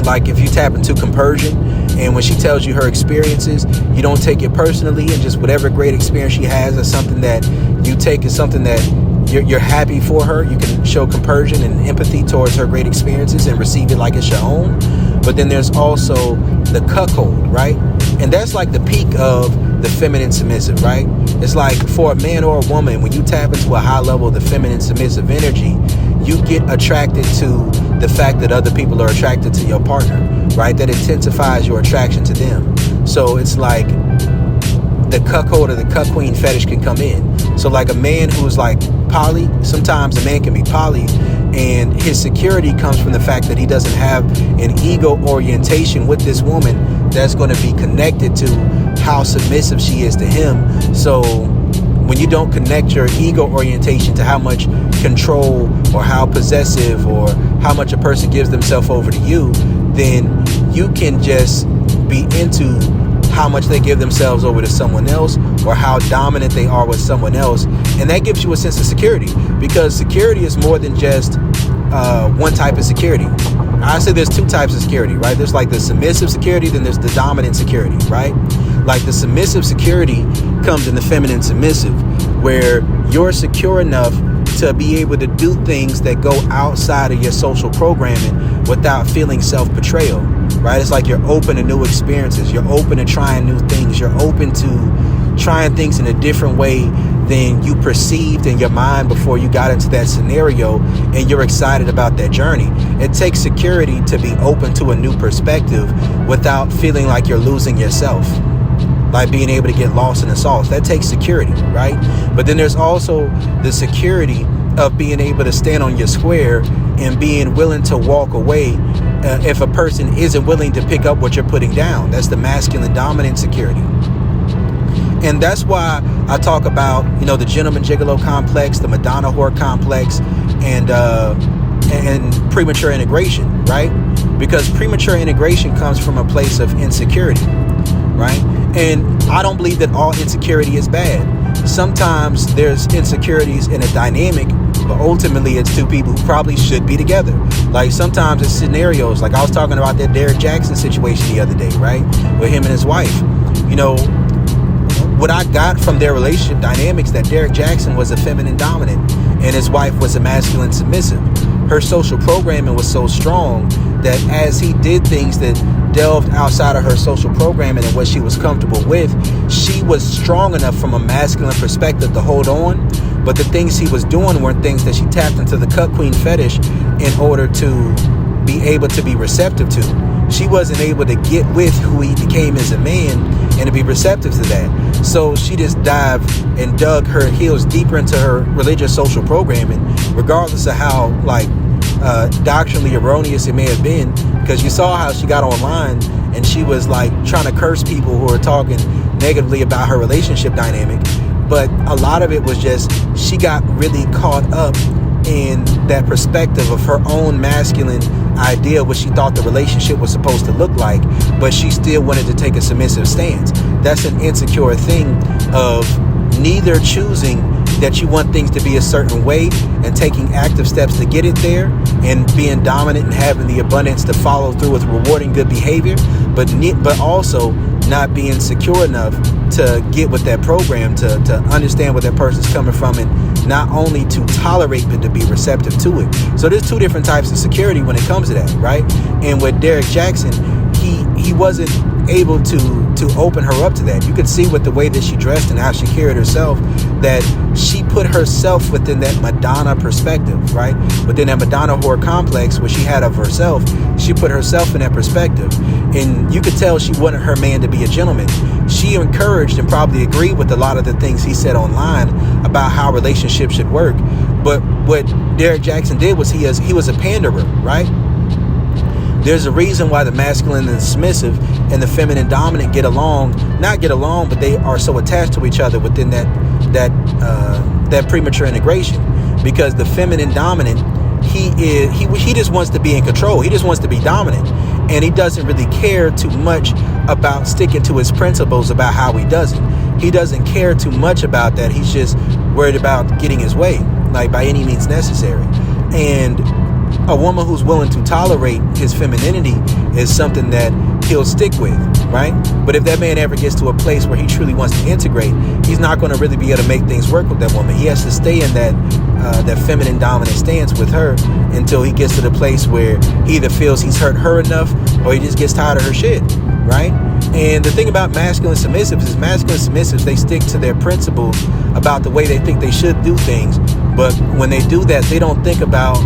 like, if you tap into compersion, and when she tells you her experiences, you don't take it personally, and just whatever great experience she has is something that you take as something that you're happy for her. You can show compersion and empathy towards her great experiences and receive it like it's your own. But then there's also the cuckold, right? And that's like the peak of the feminine submissive, right? It's like for a man or a woman, when you tap into a high level of the feminine submissive energy, you get attracted to the fact that other people are attracted to your partner, right? That intensifies your attraction to them. So it's like the cuckold or the cuck queen fetish can come in. So like a man who's like poly, sometimes a man can be poly, and his security comes from the fact that he doesn't have an ego orientation with this woman that's going to be connected to how submissive she is to him. So when you don't connect your ego orientation to how much control or how possessive or how much a person gives themselves over to you, then you can just be into how much they give themselves over to someone else or how dominant they are with someone else. And that gives you a sense of security, because security is more than just one type of security. I say there's two types of security, right? There's like the submissive security, then there's the dominant security, right? Like the submissive security comes in the feminine submissive, where you're secure enough to be able to do things that go outside of your social programming without feeling self-betrayal, right? It's like you're open to new experiences. You're open to trying new things. You're open to trying things in a different way than you perceived in your mind before you got into that scenario, and you're excited about that journey. It takes security to be open to a new perspective without feeling like you're losing yourself, like being able to get lost in the sauce. That takes security, right? But then there's also the security of being able to stand on your square and being willing to walk away if a person isn't willing to pick up what you're putting down. That's the masculine dominant security. And that's why I talk about, the gentleman gigolo complex, the Madonna whore complex, and premature integration, right? Because premature integration comes from a place of insecurity, right? And I don't believe that all insecurity is bad. Sometimes there's insecurities in a dynamic, but ultimately it's two people who probably should be together. Like sometimes it's scenarios, like I was talking about that Derek Jackson situation the other day, right? With him and his wife. What I got from their relationship dynamics, that Derek Jackson was a feminine dominant and his wife was a masculine submissive. Her social programming was so strong that as he did things that delved outside of her social programming and what she was comfortable with, she was strong enough from a masculine perspective to hold on. But the things he was doing weren't things that she tapped into the cuck queen fetish in order to be able to be receptive to. She wasn't able to get with who he became as a man and to be receptive to that. So she just dived and dug her heels deeper into her religious social programming, regardless of how doctrinally erroneous it may have been, because you saw how she got online and she was like trying to curse people who were talking negatively about her relationship dynamic. But a lot of it was just she got really caught up in that perspective of her own masculine idea, what she thought the relationship was supposed to look like, but she still wanted to take a submissive stance. That's an insecure thing of neither choosing that you want things to be a certain way and taking active steps to get it there and being dominant and having the abundance to follow through with rewarding good behavior, but also not being secure enough to get with that program, to understand where that person's coming from, and not only to tolerate but to be receptive to it. So there's two different types of security when it comes to that, right? And with Derek Jackson, he wasn't able to open her up to that. You could see with the way that she dressed and how she carried herself that she put herself within that Madonna perspective, right? Within that Madonna whore complex where she had of herself, she put herself in that perspective. And you could tell she wanted her man to be a gentleman. She encouraged and probably agreed with a lot of the things he said online about how relationships should work. But what Derrick Jackson did was he was a panderer, right? There's a reason why the masculine and the submissive and the feminine dominant not get along, but they are so attached to each other within that premature integration. Because the feminine dominant, he just wants to be in control. He just wants to be dominant, and he doesn't really care too much about sticking to his principles about how he does it. He doesn't care too much about that. He's just worried about getting his way, like by any means necessary. And a woman who's willing to tolerate his femininity is something that he'll stick with, right? But if that man ever gets to a place where he truly wants to integrate, he's not going to really be able to make things work with that woman. He has to stay in that feminine dominant stance with her until he gets to the place where he either feels he's hurt her enough or he just gets tired of her shit, right? And the thing about masculine submissives is masculine submissives, they stick to their principles about the way they think they should do things. But when they do that, they don't think about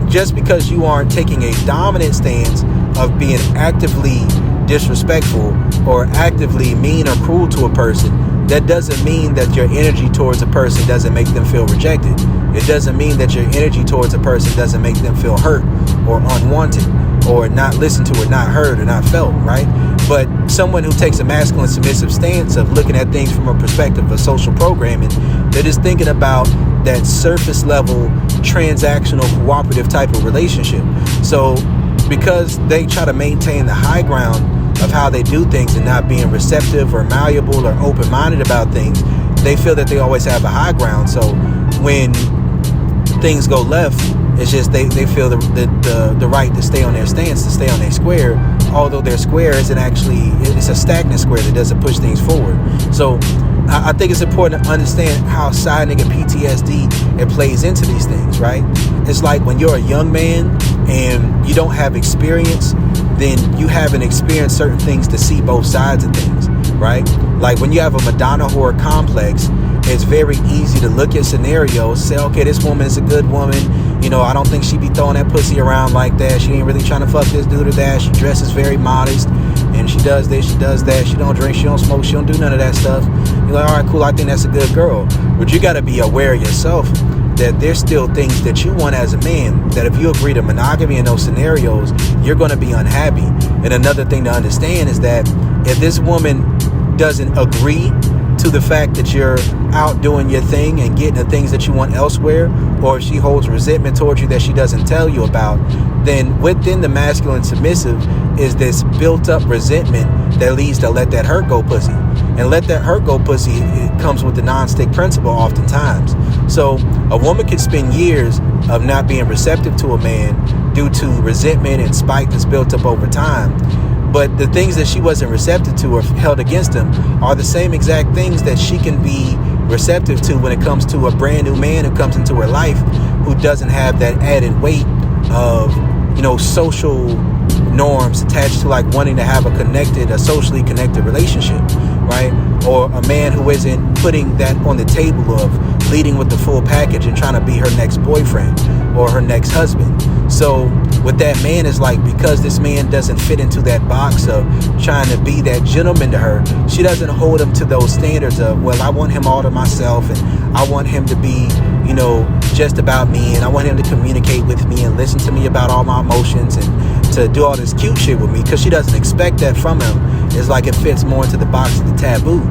just because you aren't taking a dominant stance of being actively disrespectful or actively mean or cruel to a person, that doesn't mean that your energy towards a person doesn't make them feel rejected. It doesn't mean that your energy towards a person doesn't make them feel hurt or unwanted or not listened to or not heard or not felt, right? But someone who takes a masculine submissive stance of looking at things from a perspective of social programming, they're just thinking about that surface level transactional cooperative type of relationship. So because they try to maintain the high ground of how they do things and not being receptive or malleable or open-minded about things, they feel that they always have a high ground. So when things go left, it's just they feel the right to stay on their stance, to stay on their square, although their square isn't actually, it's a stagnant square that doesn't push things forward. So I think it's important to understand how side nigga PTSD, it plays into these things, right? It's like when you're a young man and you don't have experience, then you haven't experienced certain things to see both sides of things, right? Like when you have a Madonna horror complex, it's very easy to look at scenarios, say, okay, this woman is a good woman. You know, I don't think she'd be throwing that pussy around like that. She ain't really trying to fuck this dude or that. She dresses very modest and she does this, she does that. She don't drink, she don't smoke, she don't do none of that stuff. You're like, all right, cool, I think that's a good girl. But you got to be aware of yourself that there's still things that you want as a man, that if you agree to monogamy in those scenarios, you're going to be unhappy. And another thing to understand is that if this woman doesn't agree to the fact that you're out doing your thing and getting the things that you want elsewhere, or if she holds resentment towards you that she doesn't tell you about, then within the masculine submissive is this built up resentment that leads to let that hurt go pussy. And let that hurt go pussy, it comes with the non-stick principle oftentimes. So a woman can spend years of not being receptive to a man due to resentment and spite that's built up over time. But the things that she wasn't receptive to or held against him are the same exact things that she can be receptive to when it comes to a brand new man who comes into her life who doesn't have that added weight of, you know, social norms attached to like wanting to have a socially connected relationship, right? Or a man who isn't putting that on the table of leading with the full package and trying to be her next boyfriend or her next husband. So with that man, is like, because this man doesn't fit into that box of trying to be that gentleman to her, she doesn't hold him to those standards of, well, I want him all to myself and I want him to be, you know, just about me, and I want him to communicate with me and listen to me about all my emotions and to do all this cute shit with me, because she doesn't expect that from him. It's like it fits more into the box of the taboo.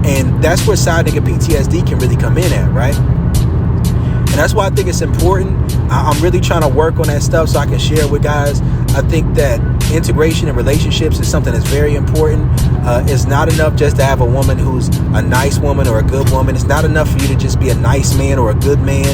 And that's where side nigga PTSD can really come in at, right? And that's why I think it's important. I'm really trying to work on that stuff so I can share it with guys. I think that integration in relationships is something that's very important. It's not enough just to have a woman who's a nice woman or a good woman. It's not enough for you to just be a nice man or a good man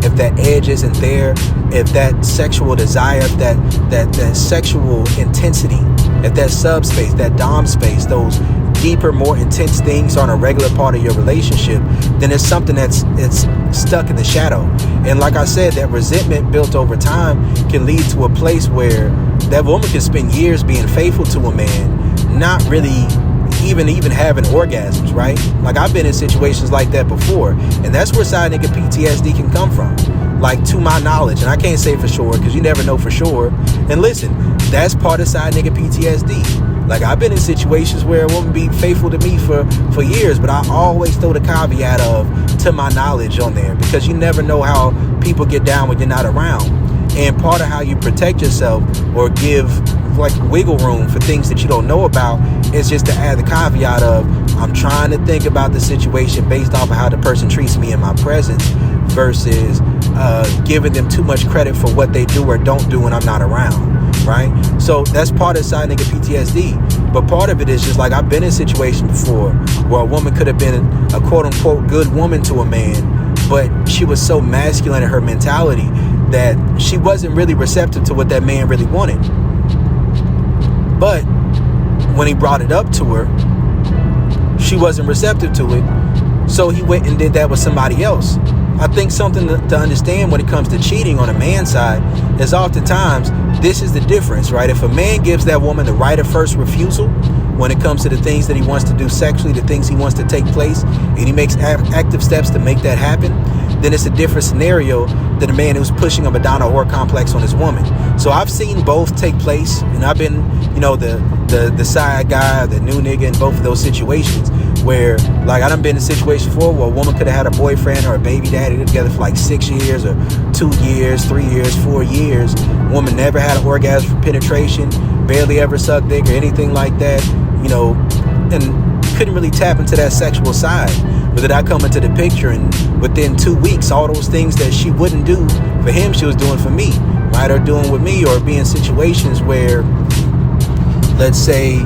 if that edge isn't there, if that sexual desire, if that sexual intensity, if that subspace, that dom space, those deeper, more intense things aren't a regular part of your relationship, then it's something that's stuck in the shadow. And like I said, that resentment built over time can lead to a place where that woman can spend years being faithful to a man, not really even having orgasms, right? Like, I've been in situations like that before, and that's where side nigga PTSD can come from, like, to my knowledge. And I can't say for sure because you never know for sure. And listen, that's part of side nigga PTSD. Like, I've been in situations where a woman be faithful to me for years, but I always throw the caveat of to my knowledge on there, because you never know how people get down when you're not around. And part of how you protect yourself or give like wiggle room for things that you don't know about is just to add the caveat of, I'm trying to think about the situation based off of how the person treats me in my presence versus giving them too much credit for what they do or don't do when I'm not around. Right? So that's part of side nigga PTSD. But part of it is just like, I've been in situations before where a woman could have been a quote unquote good woman to a man, but she was so masculine in her mentality that she wasn't really receptive to what that man really wanted. But when he brought it up to her, she wasn't receptive to it. So he went and did that with somebody else. I think something to understand when it comes to cheating on a man's side is oftentimes this is the difference, right? If a man gives that woman the right of first refusal when it comes to the things that he wants to do sexually, the things he wants to take place, and he makes active steps to make that happen, then it's a different scenario than a man who's pushing a Madonna whore complex on his woman. So I've seen both take place, and I've been, the side guy, the new nigga in both of those situations where, like, I done been in a situation before where a woman could have had a boyfriend or a baby daddy together for like 6 years or 2 years, 3 years, 4 years. Woman never had an orgasm for penetration, barely ever sucked dick or anything like that, and couldn't really tap into that sexual side. But then I come into the picture, and within 2 weeks, all those things that she wouldn't do for him, she was doing for me, right? Or doing with me, or be in situations where, let's say,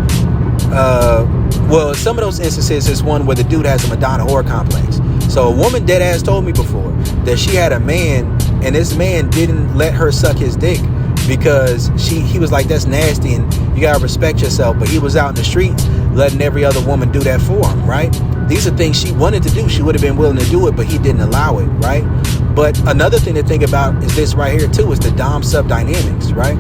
some of those instances is one where the dude has a Madonna whore complex. So a woman dead ass told me before that she had a man, and this man didn't let her suck his dick because he was like, that's nasty and you gotta respect yourself. But he was out in the streets letting every other woman do that for him, right? These are things she wanted to do. She would have been willing to do it, but he didn't allow it, right? But another thing to think about is this right here too, is the dom-sub dynamics, right?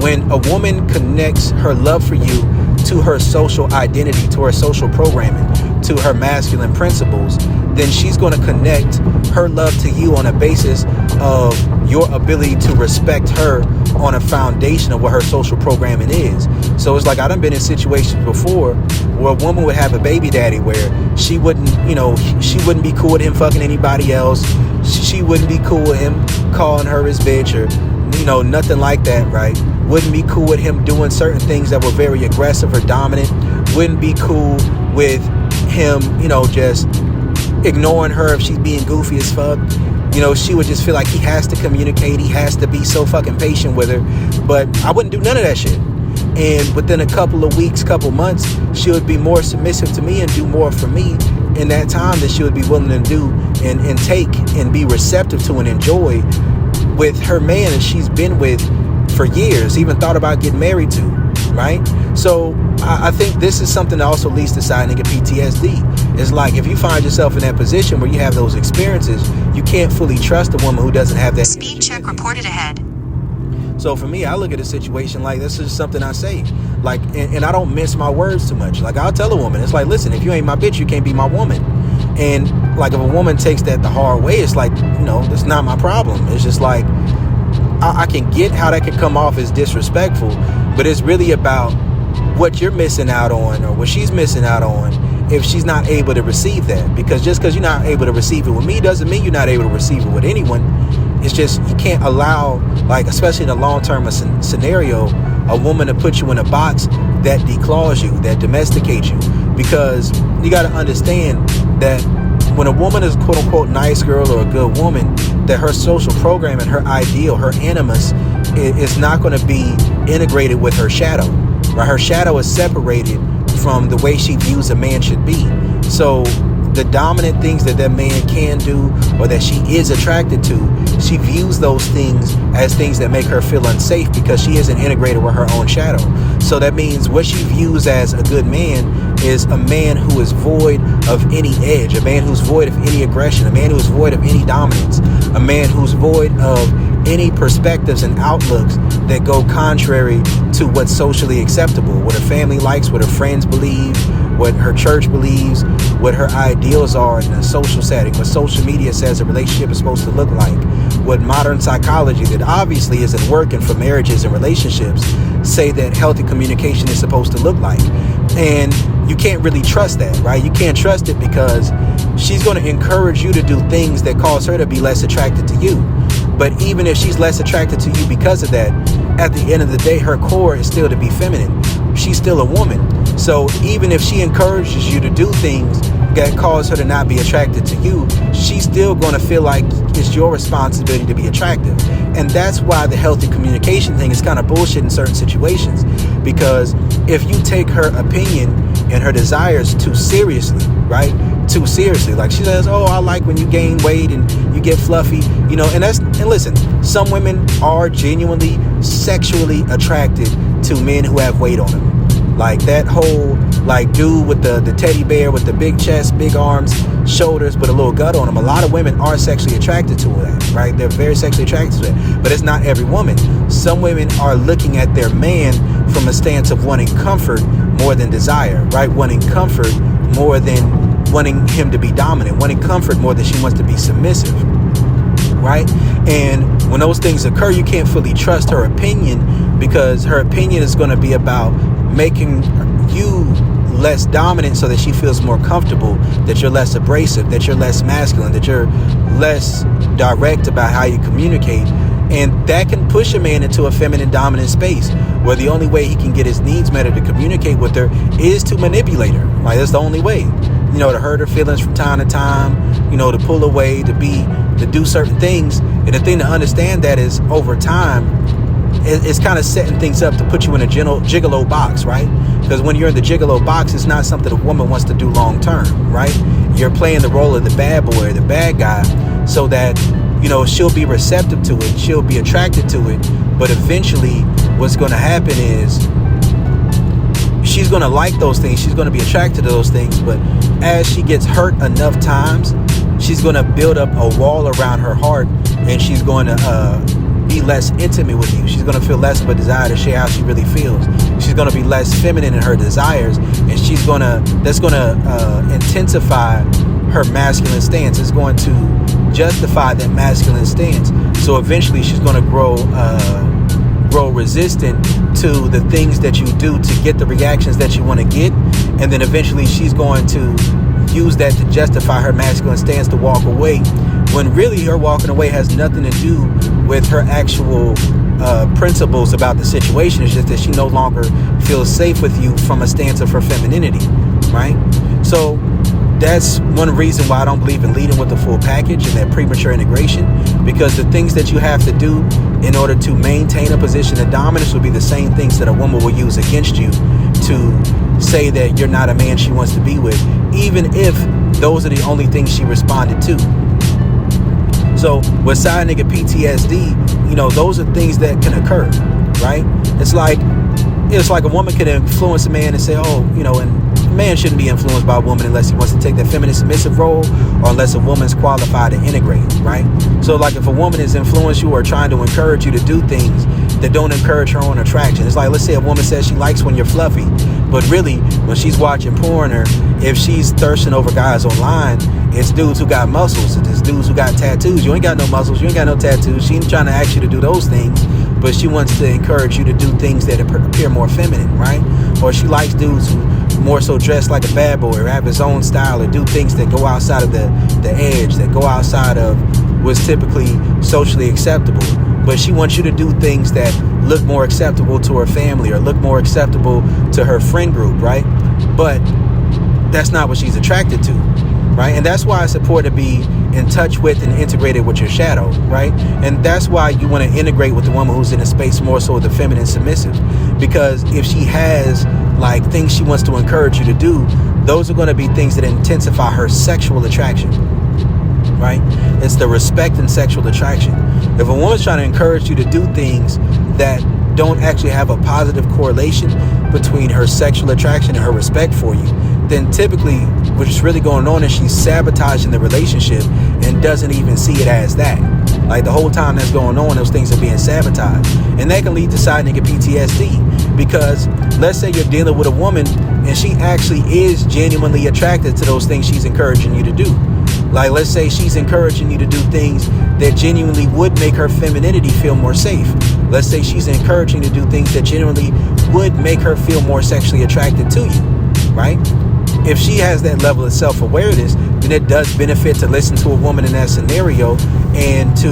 When a woman connects her love for you to her social identity, to her social programming, to her masculine principles, then she's going to connect her love to you on a basis of your ability to respect her on a foundation of what her social programming is. So it's like, I done been in situations before where a woman would have a baby daddy where she wouldn't, she wouldn't be cool with him fucking anybody else. She wouldn't be cool with him calling her his bitch or, nothing like that, right? Wouldn't be cool with him doing certain things that were very aggressive or dominant. Wouldn't be cool with him, just ignoring her if she's being goofy as fuck. She would just feel like he has to communicate. He has to be so fucking patient with her. But I wouldn't do none of that shit. And within a couple of weeks, couple months, she would be more submissive to me and do more for me in that time that she would be willing to do and take and be receptive to and enjoy with her man that she's been with for years, even thought about getting married to, right? So I think this is something that also leads to side nigga PTSD. It's like, if you find yourself in that position where you have those experiences, you can't fully trust a woman who doesn't have that. Speed check reported ahead. So for me, I look at a situation like this is something I say, like, and I don't mince my words too much. Like, I'll tell a woman, it's like, listen, if you ain't my bitch, you can't be my woman. And like, if a woman takes that the hard way, it's like, that's not my problem. It's just like, I can get how that could come off as disrespectful, but it's really about what you're missing out on or what she's missing out on if she's not able to receive that. Because just because you're not able to receive it with me doesn't mean you're not able to receive it with anyone. It's just, you can't allow, like, especially in a long-term scenario, a woman to put you in a box that declaws you, that domesticates you. Because you got to understand that when a woman is a quote-unquote nice girl or a good woman, that her social program and her ideal, her animus, is not going to be integrated with her shadow. Right? Her shadow is separated from the way she views a man should be. So the dominant things that man can do or that she is attracted to, she views those things as things that make her feel unsafe because she isn't integrated with her own shadow. So that means what she views as a good man is a man who is void of any edge, a man who's void of any aggression, a man who is void of any dominance, a man who's void of any perspectives and outlooks that go contrary to what's socially acceptable, what her family likes, what her friends believe, what her church believes, what her ideals are in a social setting, what social media says a relationship is supposed to look like, what modern psychology that obviously isn't working for marriages and relationships say that healthy communication is supposed to look like. And you can't really trust that, right? You can't trust it because she's going to encourage you to do things that cause her to be less attracted to you. But even if she's less attracted to you because of that, at the end of the day, her core is still to be feminine. She's still a woman. So even if she encourages you to do things that cause her to not be attracted to you, she's still going to feel like it's your responsibility to be attractive. And that's why the healthy communication thing is kind of bullshit in certain situations. Because if you take her opinion and her desires too seriously, right? Too seriously. Like she says, oh, I like when you gain weight and you get fluffy, you know, and listen, some women are genuinely sexually attracted to men who have weight on them. Like that whole like dude with the teddy bear with the big chest, big arms, shoulders, but a little gut on them. A lot of women are sexually attracted to that, right? They're very sexually attracted to it, but it's not every woman. Some women are looking at their man from a stance of wanting comfort more than desire, right? Wanting comfort more than wanting him to be dominant, wanting comfort more than she wants to be submissive, right? And when those things occur, you can't fully trust her opinion because her opinion is going to be about making you less dominant so that she feels more comfortable, that you're less abrasive, that you're less masculine, that you're less direct about how you communicate. And that can push a man into a feminine dominant space where the only way he can get his needs met or to communicate with her is to manipulate her. Like that's the only way, you know, to hurt her feelings from time to time, you know, to pull away, to do certain things. And the thing to understand that is over time, it's kind of setting things up to put you in a gigolo box, right? Because when you're in the gigolo box, it's not something a woman wants to do long term, right? You're playing the role of the bad boy or the bad guy so that, you know, she'll be receptive to it. She'll be attracted to it. But eventually what's going to happen is she's going to like those things. She's going to be attracted to those things. But as she gets hurt enough times, she's going to build up a wall around her heart and she's going to be less intimate with you. She's going to feel less of a desire to share how she really feels. She's going to be less feminine in her desires, and that's going to intensify her masculine stance. It's going to justify that masculine stance. So eventually she's going to grow resistant to the things that you do to get the reactions that you want to get, and then eventually she's going to use that to justify her masculine stance to walk away, when really her walking away has nothing to do with her actual principles about the situation. It's just that she no longer feels safe with you from a stance of her femininity, right? So that's one reason why I don't believe in leading with the full package and that premature integration, because the things that you have to do in order to maintain a position of dominance will be the same things that a woman will use against you to say that you're not a man she wants to be with, even if those are the only things she responded to. So with side nigga PTSD, you know, those are things that can occur, right? It's like a woman can influence a man and say, oh, you know, and a man shouldn't be influenced by a woman unless he wants to take that feminine submissive role or unless a woman's qualified to integrate, right? So like if a woman is influencing you or trying to encourage you to do things that don't encourage her own attraction. It's like, let's say a woman says she likes when you're fluffy, but really when she's watching porn or if she's thirsting over guys online, it's dudes who got muscles. It's dudes who got tattoos. You ain't got no muscles. You ain't got no tattoos. She ain't trying to ask you to do those things, but she wants to encourage you to do things that appear more feminine, right? Or she likes dudes who more so dress like a bad boy or have his own style or do things that go outside of the edge, that go outside of what's typically socially acceptable. But she wants you to do things that look more acceptable to her family or look more acceptable to her friend group, right? But that's not what she's attracted to, right? And that's why it's important to be in touch with and integrated with your shadow, right? And that's why you want to integrate with the woman who's in a space more so the feminine submissive, because if she has like things she wants to encourage you to do, those are going to be things that intensify her sexual attraction, right? It's the respect and sexual attraction. If a woman's trying to encourage you to do things that don't actually have a positive correlation between her sexual attraction and her respect for you, then typically what's really going on is she's sabotaging the relationship and doesn't even see it as that. Like the whole time that's going on, those things are being sabotaged. And that can lead to side nigga PTSD, because let's say you're dealing with a woman and she actually is genuinely attracted to those things she's encouraging you to do. Like let's say she's encouraging you to do things that genuinely would make her femininity feel more safe. Let's say she's encouraging you to do things that generally would make her feel more sexually attracted to you, right? If she has that level of self-awareness, then it does benefit to listen to a woman in that scenario and to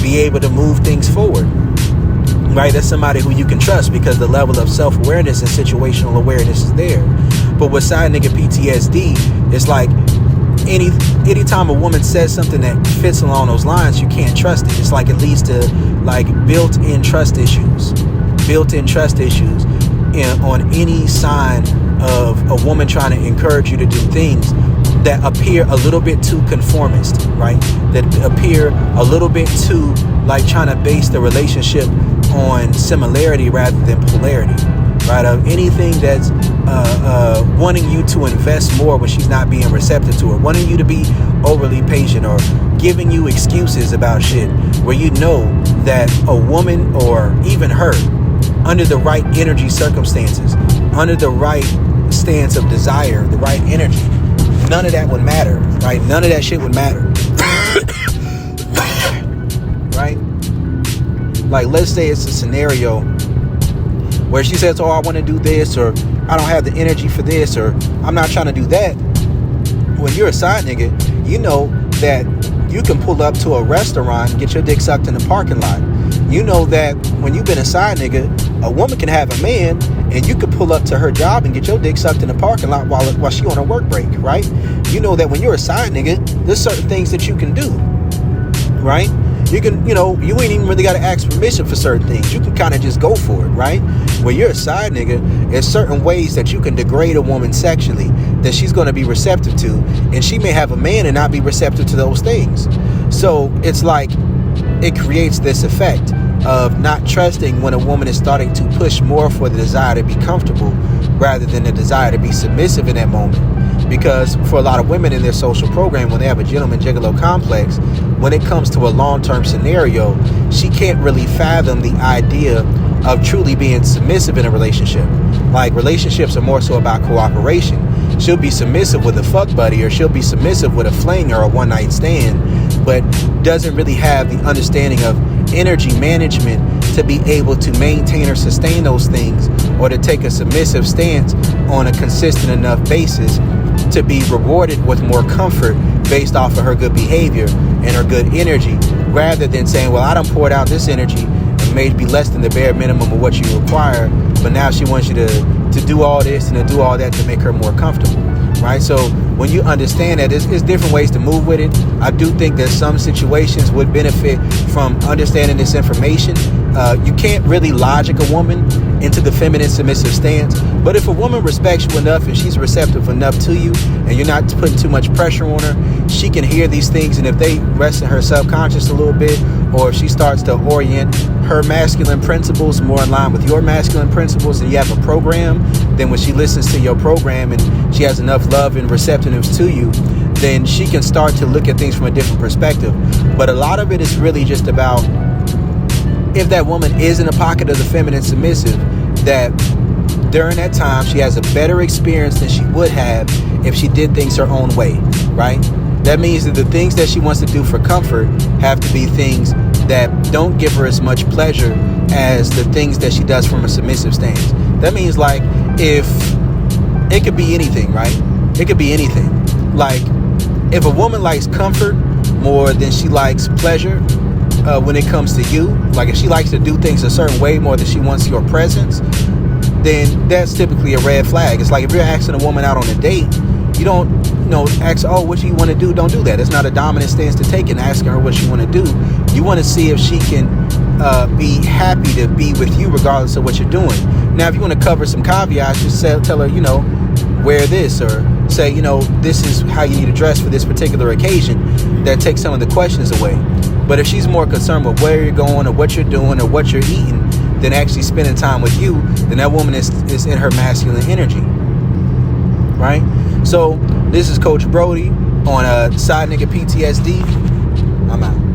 be able to move things forward, right? That's somebody who you can trust because the level of self-awareness and situational awareness is there. But with side nigga PTSD, it's like anytime a woman says something that fits along those lines, you can't trust it. It's like it leads to like built-in trust issues on any sign of a woman trying to encourage you to do things that appear a little bit too conformist, right? That appear a little bit too like trying to base the relationship on similarity rather than polarity, right? Of anything that's wanting you to invest more when she's not being receptive to it, wanting you to be overly patient or giving you excuses about shit where you know that a woman or even her, under the right energy circumstances, under the right stance of desire, the right energy, none of that would matter, right? None of that shit would matter. Right? Like, let's say it's a scenario where she says, oh, I want to do this, or I don't have the energy for this, or I'm not trying to do that. When you're a side nigga, you know that you can pull up to a restaurant and get your dick sucked in the parking lot. You know that when you've been a side nigga, a woman can have a man and you can pull up to her job and get your dick sucked in the parking lot while she on a work break, right? You know that when you're a side nigga, there's certain things that you can do, right? You can, you ain't even really got to ask permission for certain things. You can kind of just go for it, right? When you're a side nigga, there's certain ways that you can degrade a woman sexually that she's going to be receptive to, and she may have a man and not be receptive to those things. So it's like it creates this effect of not trusting when a woman is starting to push more for the desire to be comfortable rather than the desire to be submissive in that moment. Because for a lot of women in their social program, when they have a gentleman gigolo complex, when it comes to a long-term scenario, she can't really fathom the idea of truly being submissive in a relationship. Like, relationships are more so about cooperation. She'll be submissive with a fuck buddy, or she'll be submissive with a fling or a one-night stand, but doesn't really have the understanding of energy management to be able to maintain or sustain those things, or to take a submissive stance on a consistent enough basis to be rewarded with more comfort based off of her good behavior and her good energy, rather than saying, well, I done poured out this energy and maybe less than the bare minimum of what you require, but now she wants you to do all this and to do all that to make her more comfortable, right? So when you understand that, there's different ways to move with it. I do think that some situations would benefit from understanding this information. You can't really logic a woman into the feminine submissive stance, but if a woman respects you enough and she's receptive enough to you and you're not putting too much pressure on her, she can hear these things, and if they rest in her subconscious a little bit, or if she starts to orient her masculine principles more in line with your masculine principles, and you have a program, then when she listens to your program and she has enough love and receptiveness to you, then she can start to look at things from a different perspective. But a lot of it is really just about, if that woman is in the pocket of the feminine submissive, that during that time she has a better experience than she would have if she did things her own way, right? That means that the things that she wants to do for comfort have to be things that don't give her as much pleasure as the things that she does from a submissive stance. That means, like, if it could be anything, right? It could be anything. Like, if a woman likes comfort more than she likes pleasure, when it comes to you, like if she likes to do things a certain way more than she wants your presence, then that's typically a red flag. It's like if you're asking a woman out on a date, you don't, ask, oh, what do you want to do? Don't do that. It's not a dominant stance to take in asking her what she want to do. You want to see if she can be happy to be with you regardless of what you're doing. Now, if you want to cover some caveats, just tell her, wear this, or say, this is how you need to dress for this particular occasion. That takes some of the questions away. But if she's more concerned with where you're going or what you're doing or what you're eating than actually spending time with you, then that woman is in her masculine energy, right? So this is Coach Brodie on Side Nigga PTSD. I'm out.